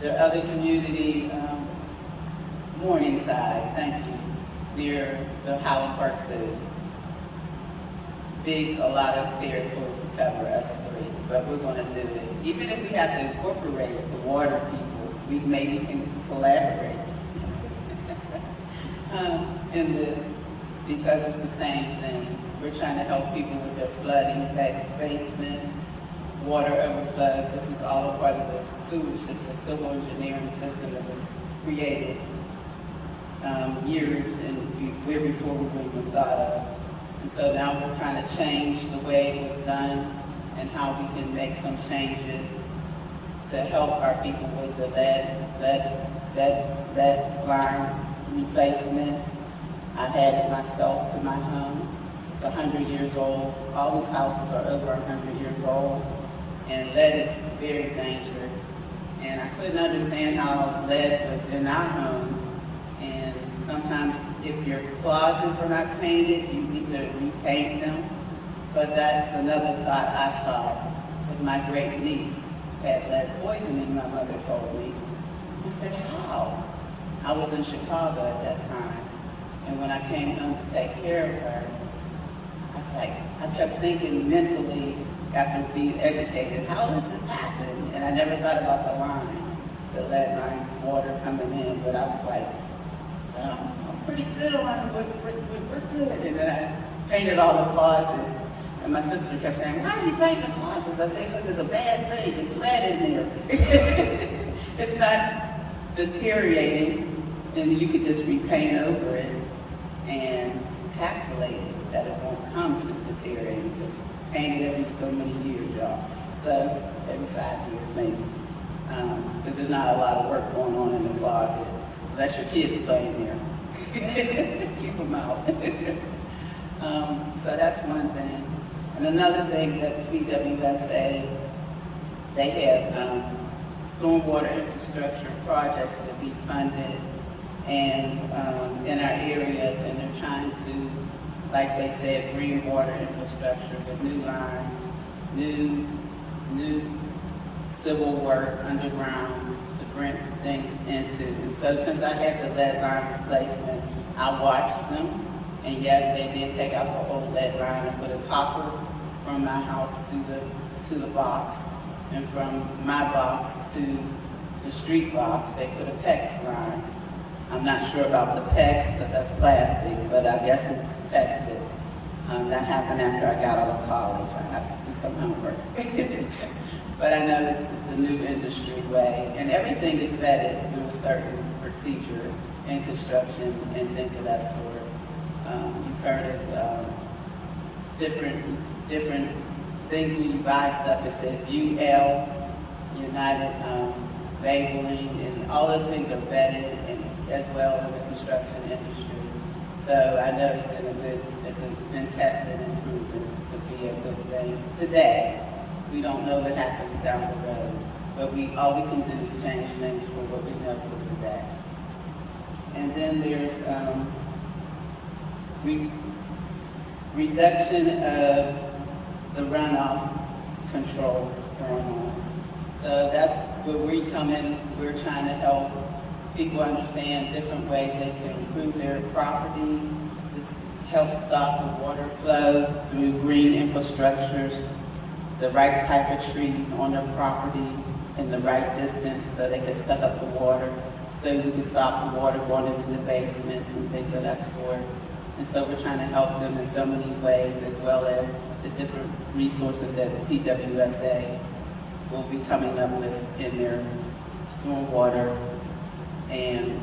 the other community, Morningside, thank you, near the Highland Park Zoo. A lot of territory to cover us three, but we're going to do it. Even if we have to incorporate the water people, we maybe can collaborate in this, because it's the same thing. We're trying to help people with their flooding, basements, water overflows. This is all a part of the sewage system, civil engineering system that was created years and way before we were even thought of. And so now we're trying to change the way it was done and how we can make some changes to help our people with the lead line replacement. I had it myself to my home. It's 100 years old. All these houses are over 100 years old. And lead is very dangerous. And I couldn't understand how lead was in our home. And sometimes if your closets are not painted, you need to repaint them. Because that's another thought I saw. Because my great niece had lead poisoning, my mother told me. I said, how? I was in Chicago at that time. And when I came home to take care of her, I was like, I kept thinking mentally after being educated, how does this happen? And I never thought about the lines, the lead lines, water coming in, but I was like, I'm pretty good on it, we're good. And then I painted all the closets, and my sister kept saying, why are you painting the closets? I said, because it's a bad thing, there's lead in there. It's not deteriorating, and you could just repaint over it and encapsulate it, that it won't come to deteriorating. Just paint it every so many years, y'all. So every 5 years maybe, because there's not a lot of work going on in the closet, unless your kids play in there. Keep them out. So that's one thing. And another thing that PWSSA, they have stormwater infrastructure projects to be funded and in our areas, and they're trying to, like they said, bring water infrastructure with new lines, new civil work underground to bring things into. And so since I had the lead line replacement, I watched them, and yes, they did take out the old lead line and put a copper from my house to the box, and from my box to the street box, they put a PEX line. I'm not sure about the PEX because that's plastic, but I guess it's tested. That happened after I got out of college. I have to do some homework. But I know it's the new industry way, and everything is vetted through a certain procedure in construction and things of that sort. You've heard of different things when you buy stuff. It says UL, United Labeling, and all those things are vetted, and as well in the construction industry. So I know it's been tested and proven to be a good thing today. We don't know what happens down the road. but all we can do is change things for what we know for today. And then there's reduction of the runoff controls going on. So that's where we come in. We're trying to help people understand different ways they can improve their property, to help stop the water flow through green infrastructures, the right type of trees on their property in the right distance so they can suck up the water, so we can stop the water going into the basements and things of that sort. And so we're trying to help them in so many ways, as well as the different resources that the PWSSA will be coming up with in their stormwater and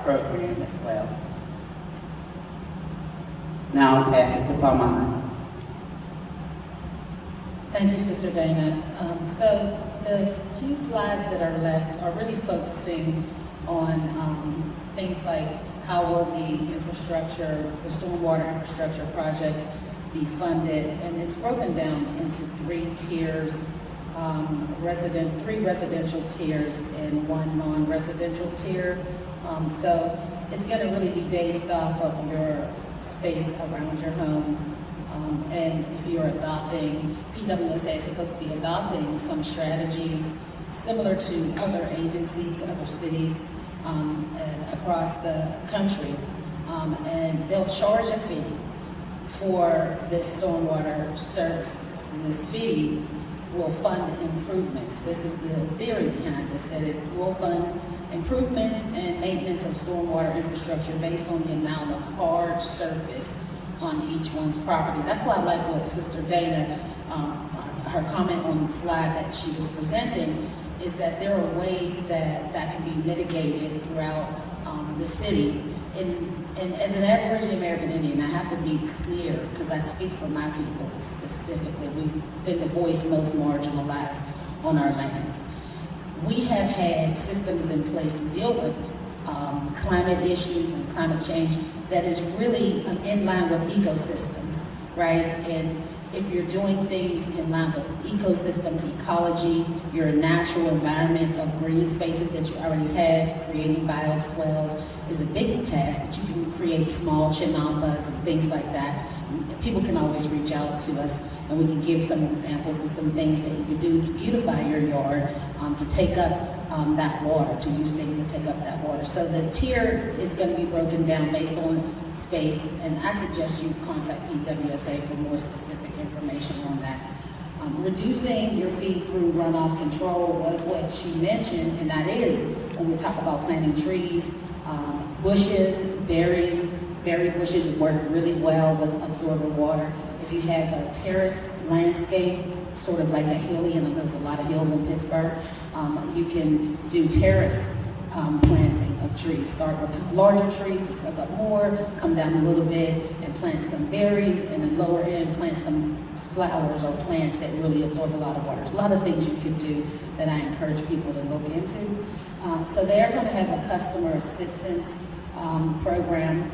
program as well. Now I'll pass it to Palmana. Thank you, Sister Dana. So the few slides that are left are really focusing on things like how will the infrastructure, the stormwater infrastructure projects be funded, and it's broken down into three tiers, three residential tiers and one non-residential tier. So it's going to really be based off of your space around your home. And if you're adopting, PWSSA is supposed to be adopting some strategies similar to other agencies, other cities across the country. And they'll charge a fee for this stormwater services. And this fee will fund improvements. This is the theory behind this, that it will fund improvements and maintenance of stormwater infrastructure based on the amount of hard surface on each one's property. That's why I like what Sister Dana, her comment on the slide that she was presenting, is that there are ways that can be mitigated throughout the city. And as an Aboriginal American Indian, I have to be clear, because I speak for my people specifically. We've been the voice most marginalized on our lands. We have had systems in place to deal with climate issues and climate change that is really in line with ecosystems, right? And if you're doing things in line with ecosystem ecology, your natural environment of green spaces that you already have, creating bioswales is a big task, but you can create small chinambas and things like that. People can always reach out to us and we can give some examples of some things that you could do to beautify your yard, to take up that water, to use things to take up that water. So the tier is going to be broken down based on space, and I suggest you contact PWSSA for more specific information on that. Reducing your fee through runoff control was what she mentioned, and that is when we talk about planting trees, bushes, berries. Berry bushes work really well with absorbing water. If you have a terraced landscape, sort of like a hilly, and there's a lot of hills in Pittsburgh, you can do terrace planting of trees. Start with larger trees to suck up more, come down a little bit and plant some berries, and then lower end plant some flowers or plants that really absorb a lot of water. There's a lot of things you can do that I encourage people to look into. So they are going to have a customer assistance program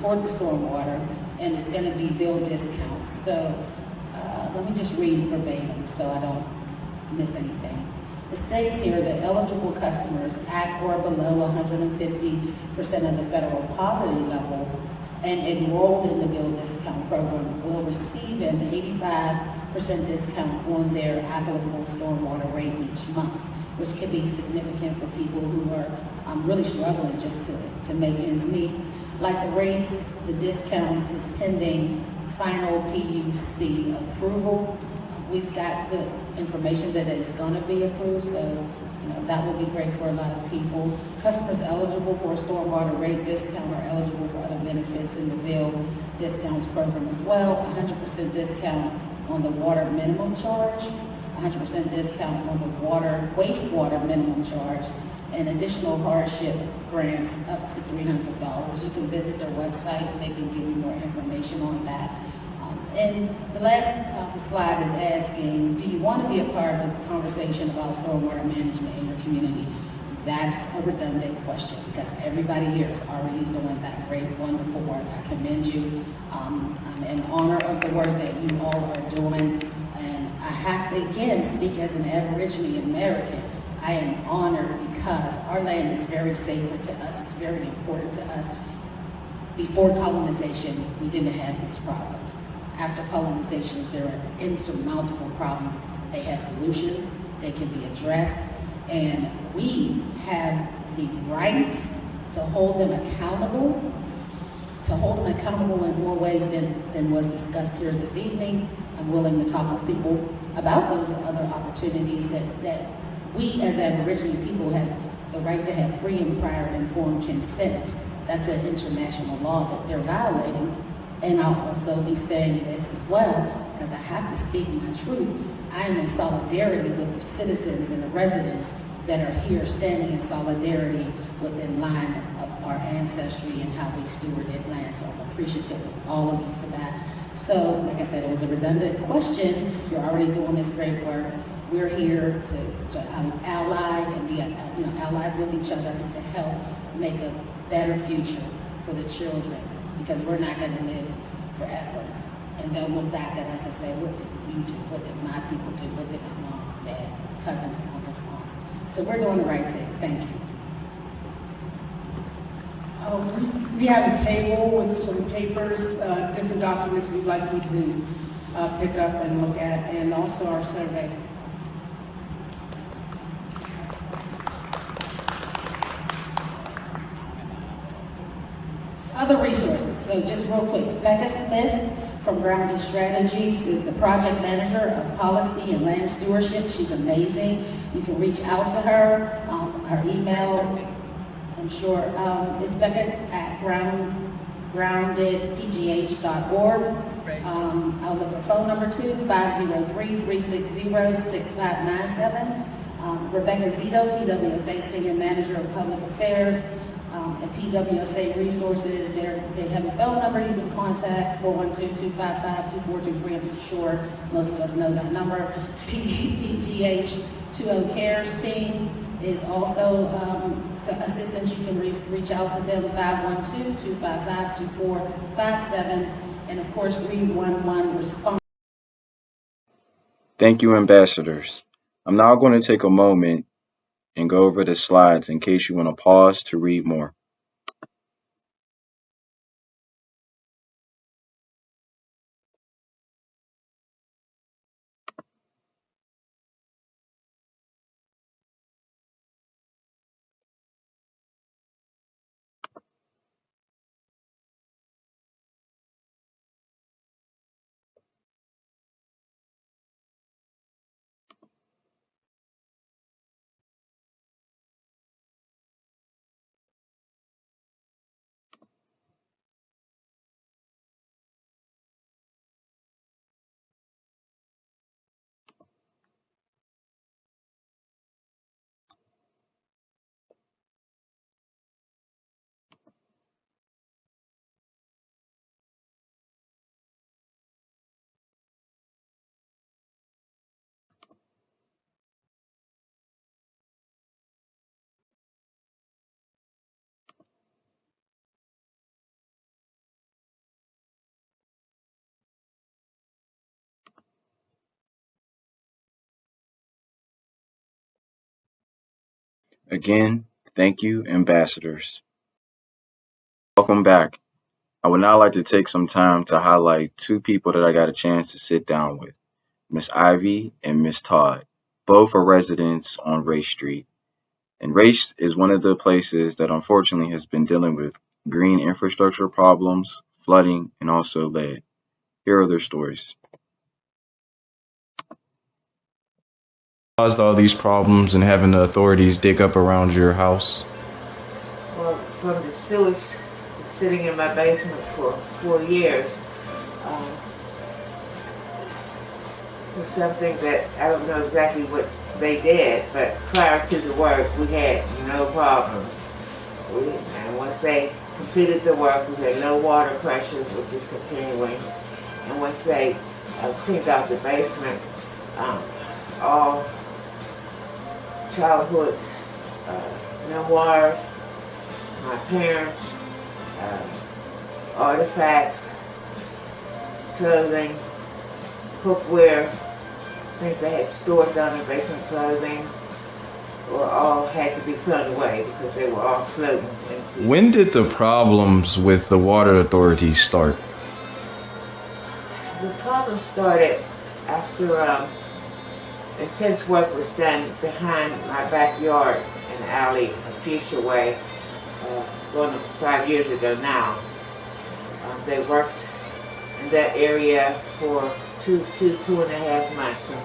for the stormwater, and it's going to be bill discounts. So let me just read verbatim so I don't miss anything. It states here that eligible customers at or below 150% of the federal poverty level and enrolled in the bill discount program will receive an 85% discount on their applicable stormwater rate each month, which can be significant for people who are really struggling just to make ends meet. Like the rates, the discounts is pending final PUC approval. We've got the information that it's going to be approved, so that will be great for a lot of people. Customers eligible for a stormwater rate discount are eligible for other benefits in the bill discounts program as well. 100% discount on the water minimum charge, 100% discount on the wastewater minimum charge, and additional hardship grants up to $300. You can visit their website and they can give you more information on that. And the last slide is asking, do you want to be a part of the conversation about stormwater management in your community? That's a redundant question because everybody here is already doing that great, wonderful work. I commend you. I'm in honor of the work that you all are doing, and I have to again speak as an Aborigine American. I am honored because our land is very sacred to us. It's very important to us. Before colonization, we didn't have these problems. After colonizations, there are insurmountable problems. They have solutions, they can be addressed, and we have the right to hold them accountable, in more ways than was discussed here this evening. I'm willing to talk with people about those other opportunities that we as Aborigine people have the right to have free and prior informed consent. That's an international law that they're violating. And I'll also be saying this as well, because I have to speak my truth. I am in solidarity with the citizens and the residents that are here standing in solidarity within line of our ancestry and how we stewarded land. So I'm appreciative of all of you for that. So, like I said, it was a redundant question. You're already doing this great work. We're here to ally and be allies with each other and to help make a better future for the children, because we're not going to live forever. And they'll look back at us and say, what did you do? What did my people do? What did my mom, dad, cousins, and uncles, aunts? So we're doing the right thing. Thank you. We have a table with some papers, different documents we'd like you to pick up and look at, and also our survey. Other resources, so just real quick, Becca Smith from Grounded Strategies is the project manager of policy and land stewardship. She's amazing. You can reach out to her. Her email, I'm sure, is Becca at groundedpgh.org. I'll look for phone number too, 503-360-6597. Rebecca Zito, PWSA Senior Manager of Public Affairs. At PWSA Resources, they have a phone number you can contact, 412-255-2423. I'm sure most of us know that number. PGH 20 Cares team is also some assistance. You can reach out to them, 512-255-2457, and of course 311 response. Thank you, ambassadors. I'm now going to take a moment and go over the slides in case you want to pause to read more. Again, thank you, ambassadors. Welcome back. I would now like to take some time to highlight two people that I got a chance to sit down with, Miss Ivy and Miss Todd. Both are residents on Race Street. And Race is one of the places that unfortunately has been dealing with green infrastructure problems, flooding, and also lead. Here are their stories. Caused all these problems and having the authorities dig up around your house? Well, from the sewage sitting in my basement for 4 years, was something that I don't know exactly what they did, but prior to the work, we had no problems. And once they completed the work, we had low water pressure, which is continuing. And once they cleaned out the basement, all childhood memoirs, my parents, artifacts, clothing, cookware, things they had stored down in basement clothing were all had to be thrown away because they were all floating. When did the problems with the water authorities start? The problem started after intense work was done behind my backyard in the alley a Fuchsia way, going on 5 years ago now. They worked in that area for two and a half months, from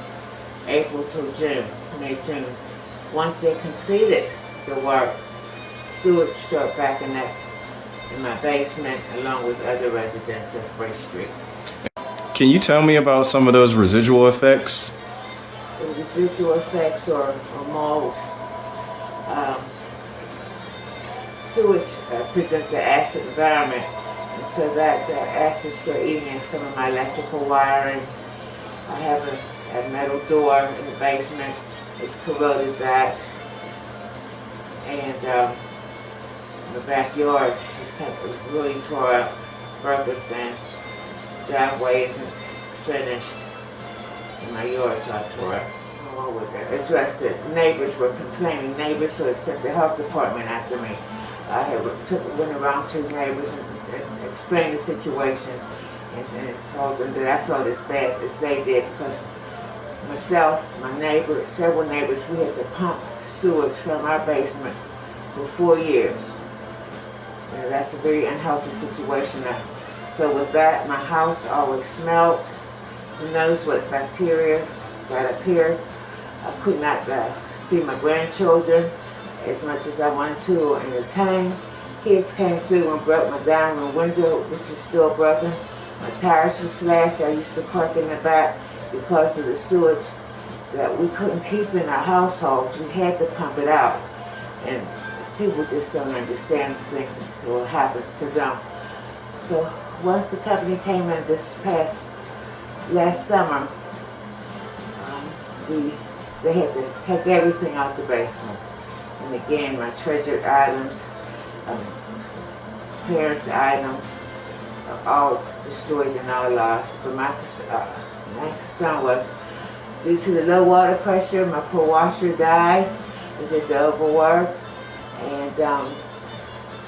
April till June, May, June. Once they completed the work, sewage started back in my basement along with other residents of Bray Street. Can you tell me about some of those residual effects? The residual effects are mold. Sewage presents an acid environment, and so that acid started eating in some of my electrical wiring. I have a metal door in the basement. It's corroded that, and the backyard is kind of really tore up, broken fence, driveway isn't finished, and my yard's all tore up. What would I address it? Neighbors were complaining. Neighbors had sent the health department after me. I went around to neighbors and explained the situation, and told them that I felt as bad as they did, because myself, my neighbor, several neighbors, we had to pump sewage from our basement for 4 years. And that's a very unhealthy situation. So with that, my house always smelled. Who knows what bacteria got up here. I could not see my grandchildren as much as I wanted to entertain. Kids came through and broke my dining room window, which is still broken. My tires were slashed. I used to park in the back because of the sewage that we couldn't keep in our households. We had to pump it out. And people just don't understand things until it happens to them. So once the company came in last summer, they had to take everything out the basement. And again, my treasured items, parents' items, all destroyed and all lost. But my concern was, due to the low water pressure, my poor washer died. It did the overwork. And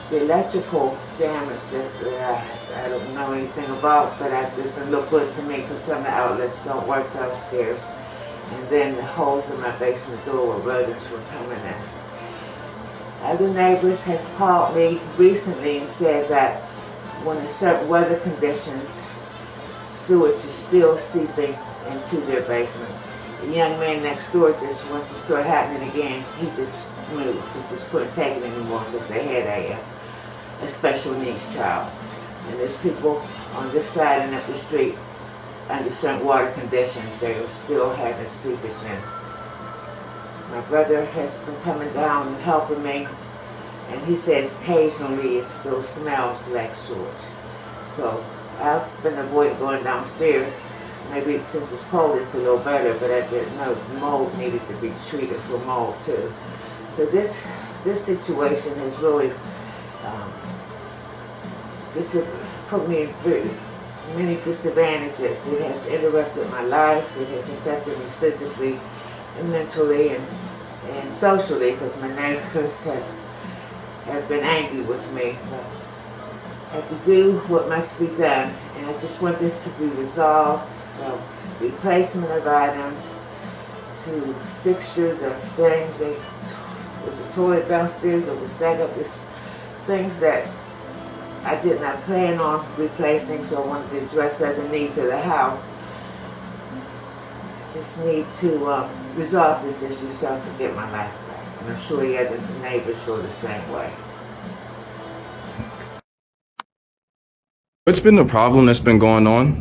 the electrical damage that I don't know anything about, but it doesn't look good to me because some of the outlets don't work downstairs. And then the holes in my basement door where rodents were coming in. Other neighbors have called me recently and said that when in certain weather conditions, sewage is still seeping into their basements. The young man next door just, once it started happening again, he just moved. He just couldn't take it anymore because they had a special needs child. And there's people on this side and up the street under certain water conditions, they are still having seepage in. My brother has been coming down and helping me, and he says occasionally it still smells like sewage. So I've been avoiding going downstairs. Maybe since it's cold it's a little better, but I didn't know mold needed to be treated for mold too. So this situation has really put me in many disadvantages. It has interrupted my life. It has affected me physically and mentally and socially, because my neighbors have been angry with me. But I have to do what must be done, and I just want this to be resolved, from replacement of items to fixtures of things. There was a toilet downstairs that was dug up, just things that I did not plan on replacing, so I wanted to address other needs of the house. I just need to resolve this issue so I can get my life back. And I'm sure the other neighbors feel the same way. What's been the problem that's been going on?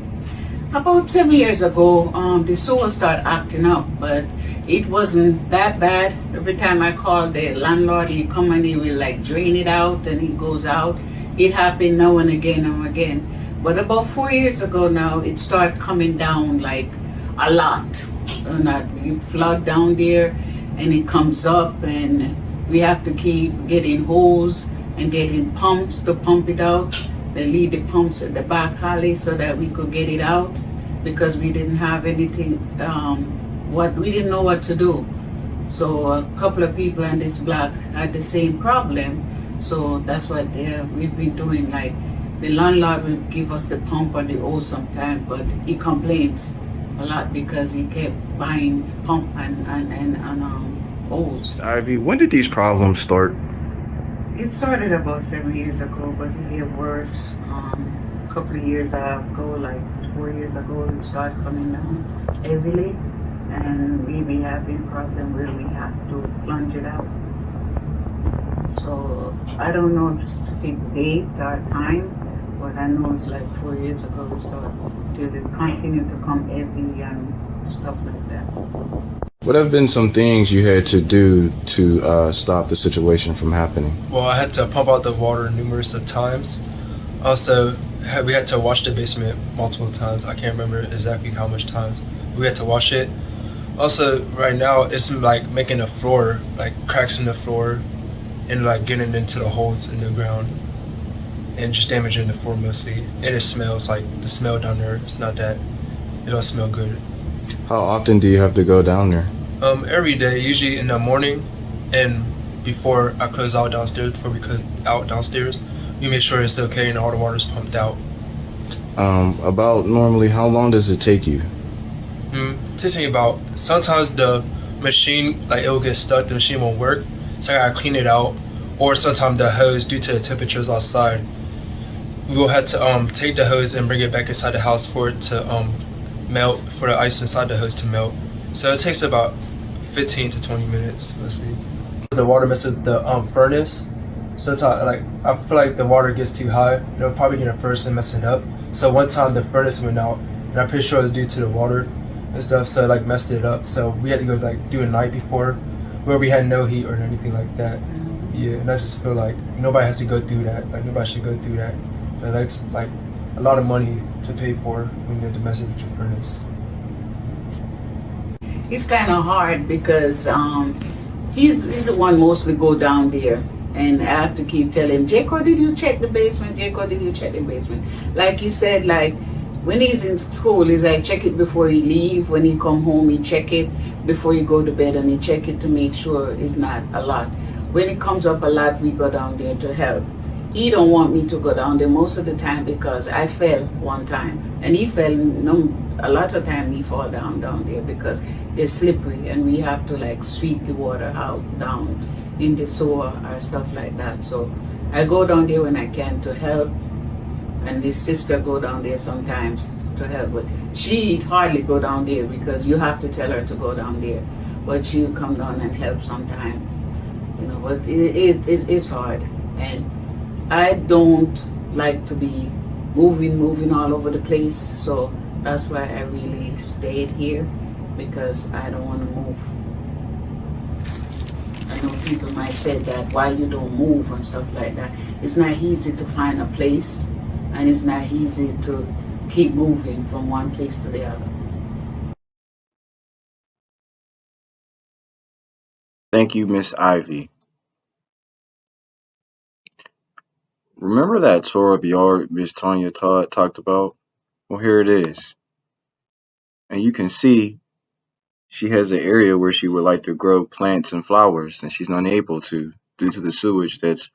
About 7 years ago, the sewer started acting up, but it wasn't that bad. Every time I called the landlord, he come and he will like drain it out and he goes out. It happened now and again. But about 4 years ago now, it started coming down like a lot. And you flood down there and it comes up, and we have to keep getting hose and getting pumps to pump it out. They leave the pumps at the back alley so that we could get it out, because we didn't have anything we didn't know what to do. So a couple of people in this block had the same problem. So that's what we've been doing. Like the landlord will give us the pump or the hose sometimes, but he complains a lot because he kept buying pump and hose. Ivy, when did these problems start? It started about 7 years ago, but it get worse. A couple of years ago, like 4 years ago, it started coming down heavily, and we be having problem where we have to plunge it out. So I don't know if it's date or time, but I know it's like 4 years ago it started till it continued to come heavy and stuff like that. What have been some things you had to do to stop the situation from happening? Well, I had to pump out the water numerous of times. Also, we had to wash the basement multiple times. I can't remember exactly how much times. We had to wash it. Also, right now, it's like making the floor, like cracks in the floor, and like getting into the holes in the ground, and just damaging the floor mostly. And it smells like the smell down there. It's not that, it don't smell good. How often do you have to go down there? Every day, usually in the morning, and before I close out downstairs, before we close out downstairs, we make sure it's okay and all the water's pumped out. About normally, how long does it take you? It takes me about, sometimes the machine, like it will get stuck, the machine won't work, so I gotta clean it out. Or sometimes the hose, due to the temperatures outside, we will have to take the hose and bring it back inside the house for it to melt, for the ice inside the hose to melt. So it takes about 15 to 20 minutes, mostly. The water messes with the furnace. So it's like, I feel like the water gets too high, it'll probably get a furnace and mess it up. So one time the furnace went out, and I'm pretty sure it was due to the water and stuff, so it like messed it up. So we had to go like do a night before, where we had no heat or anything like that. Yeah, and I just feel like nobody has to go through that. Like nobody should go through that. But that's like a lot of money to pay for when you have to mess with your furnace. It's kind of hard because he's the one mostly go down there, and I have to keep telling him, Jacob, did you check the basement? Jacob, did you check the basement? Like he said, like when he's in school, he's like, check it before he leave. When he come home, he check it before he go to bed, and he check it to make sure it's not a lot. When it comes up a lot, we go down there to help. He don't want me to go down there most of the time because I fell one time, and he fell. A lot of time he fall down there because it's slippery, and we have to like sweep the water out down in the sewer or stuff like that. So I go down there when I can to help, and his sister go down there sometimes to help. But she hardly go down there because you have to tell her to go down there, but she'll come down and help sometimes. You know, but it's hard, and I don't like to be moving all over the place, so that's why I really stayed here, because I don't want to move. I know people might say that, why you don't move and stuff like that. It's not easy to find a place, and it's not easy to keep moving from one place to the other. Thank you, Miss Ivy. Remember that tour of yard Miss Tanya talked about? Well, here it is. And you can see she has an area where she would like to grow plants and flowers, and she's unable to due to the sewage that's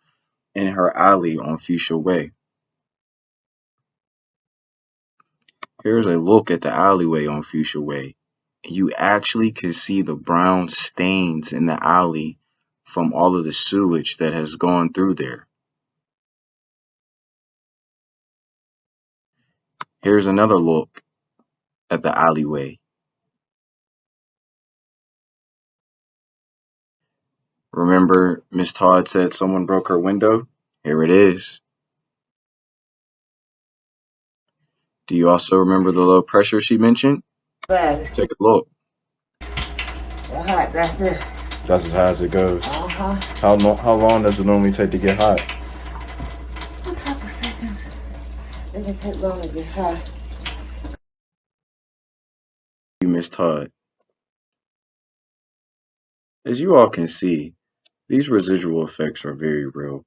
in her alley on Fuchsia Way. Here's a look at the alleyway on Fuchsia Way. You actually can see the brown stains in the alley from all of the sewage that has gone through there. Here's another look at the alleyway. Remember Miss Todd said someone broke her window? Here it is. Do you also remember the low pressure she mentioned? Fast. Take a look. Hot, that's it. That's as high as it goes. Uh-huh. How long does it normally take to get hot? A couple seconds. It doesn't take long to get hot. You, Miss Todd. As you all can see, these residual effects are very real.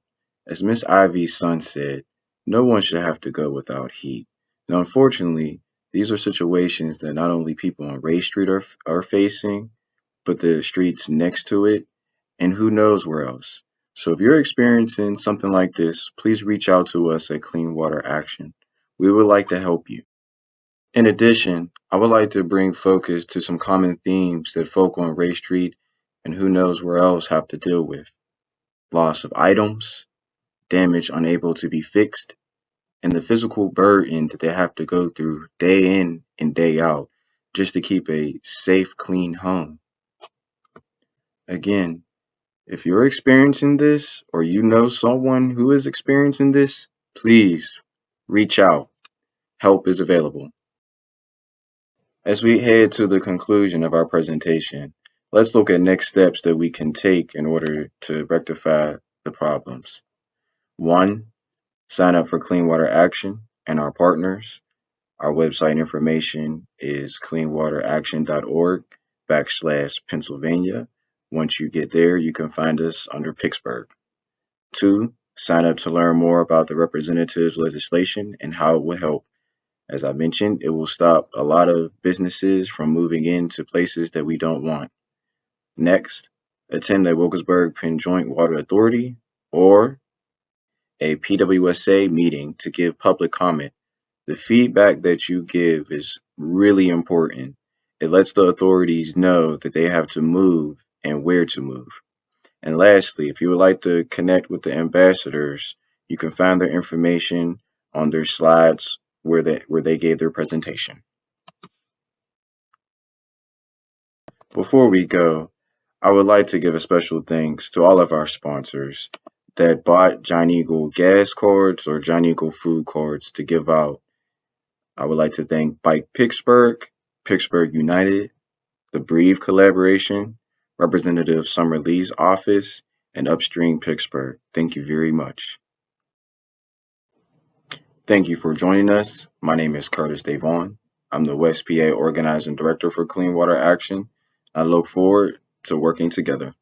As Miss Ivy's son said, no one should have to go without heat. Now, unfortunately, These are situations that not only people on Ray Street are facing, but the streets next to it, and who knows where else. So if you're experiencing something like this, please reach out to us at Clean Water Action. We would like to help you. In addition, I would like to bring focus to some common themes that folk on Ray Street and who knows where else have to deal with. Loss of items, damage unable to be fixed, and the physical burden that they have to go through day in and day out just to keep a safe, clean home. Again, if you're experiencing this or you know someone who is experiencing this, please reach out. Help is available. As we head to the conclusion of our presentation, let's look at next steps that we can take in order to rectify the problems. 1. Sign up for Clean Water Action and our partners. Our website information is cleanwateraction.org/Pennsylvania. Once you get there, you can find us under Pittsburgh. 2. Sign up to learn more about the representatives legislation and how it will help. As I mentioned, it will stop a lot of businesses from moving into places that we don't want. Next, attend a Wilkesburg Penn Joint Water Authority or a PWSSA meeting to give public comment. The feedback that you give is really important. It lets the authorities know that they have to move and where to move. And lastly, if you would like to connect with the ambassadors, you can find their information on their slides where they gave their presentation. Before we go, I would like to give a special thanks to all of our sponsors that bought Giant Eagle gas cards or Giant Eagle food cards to give out. I would like to thank Bike Pittsburgh, Pittsburgh United, the Breathe Collaboration, Representative Summer Lee's office, and Upstream Pittsburgh. Thank you very much. Thank you for joining us. My name is Curtis Davon. I'm the West PA Organizing Director for Clean Water Action. I look forward to working together.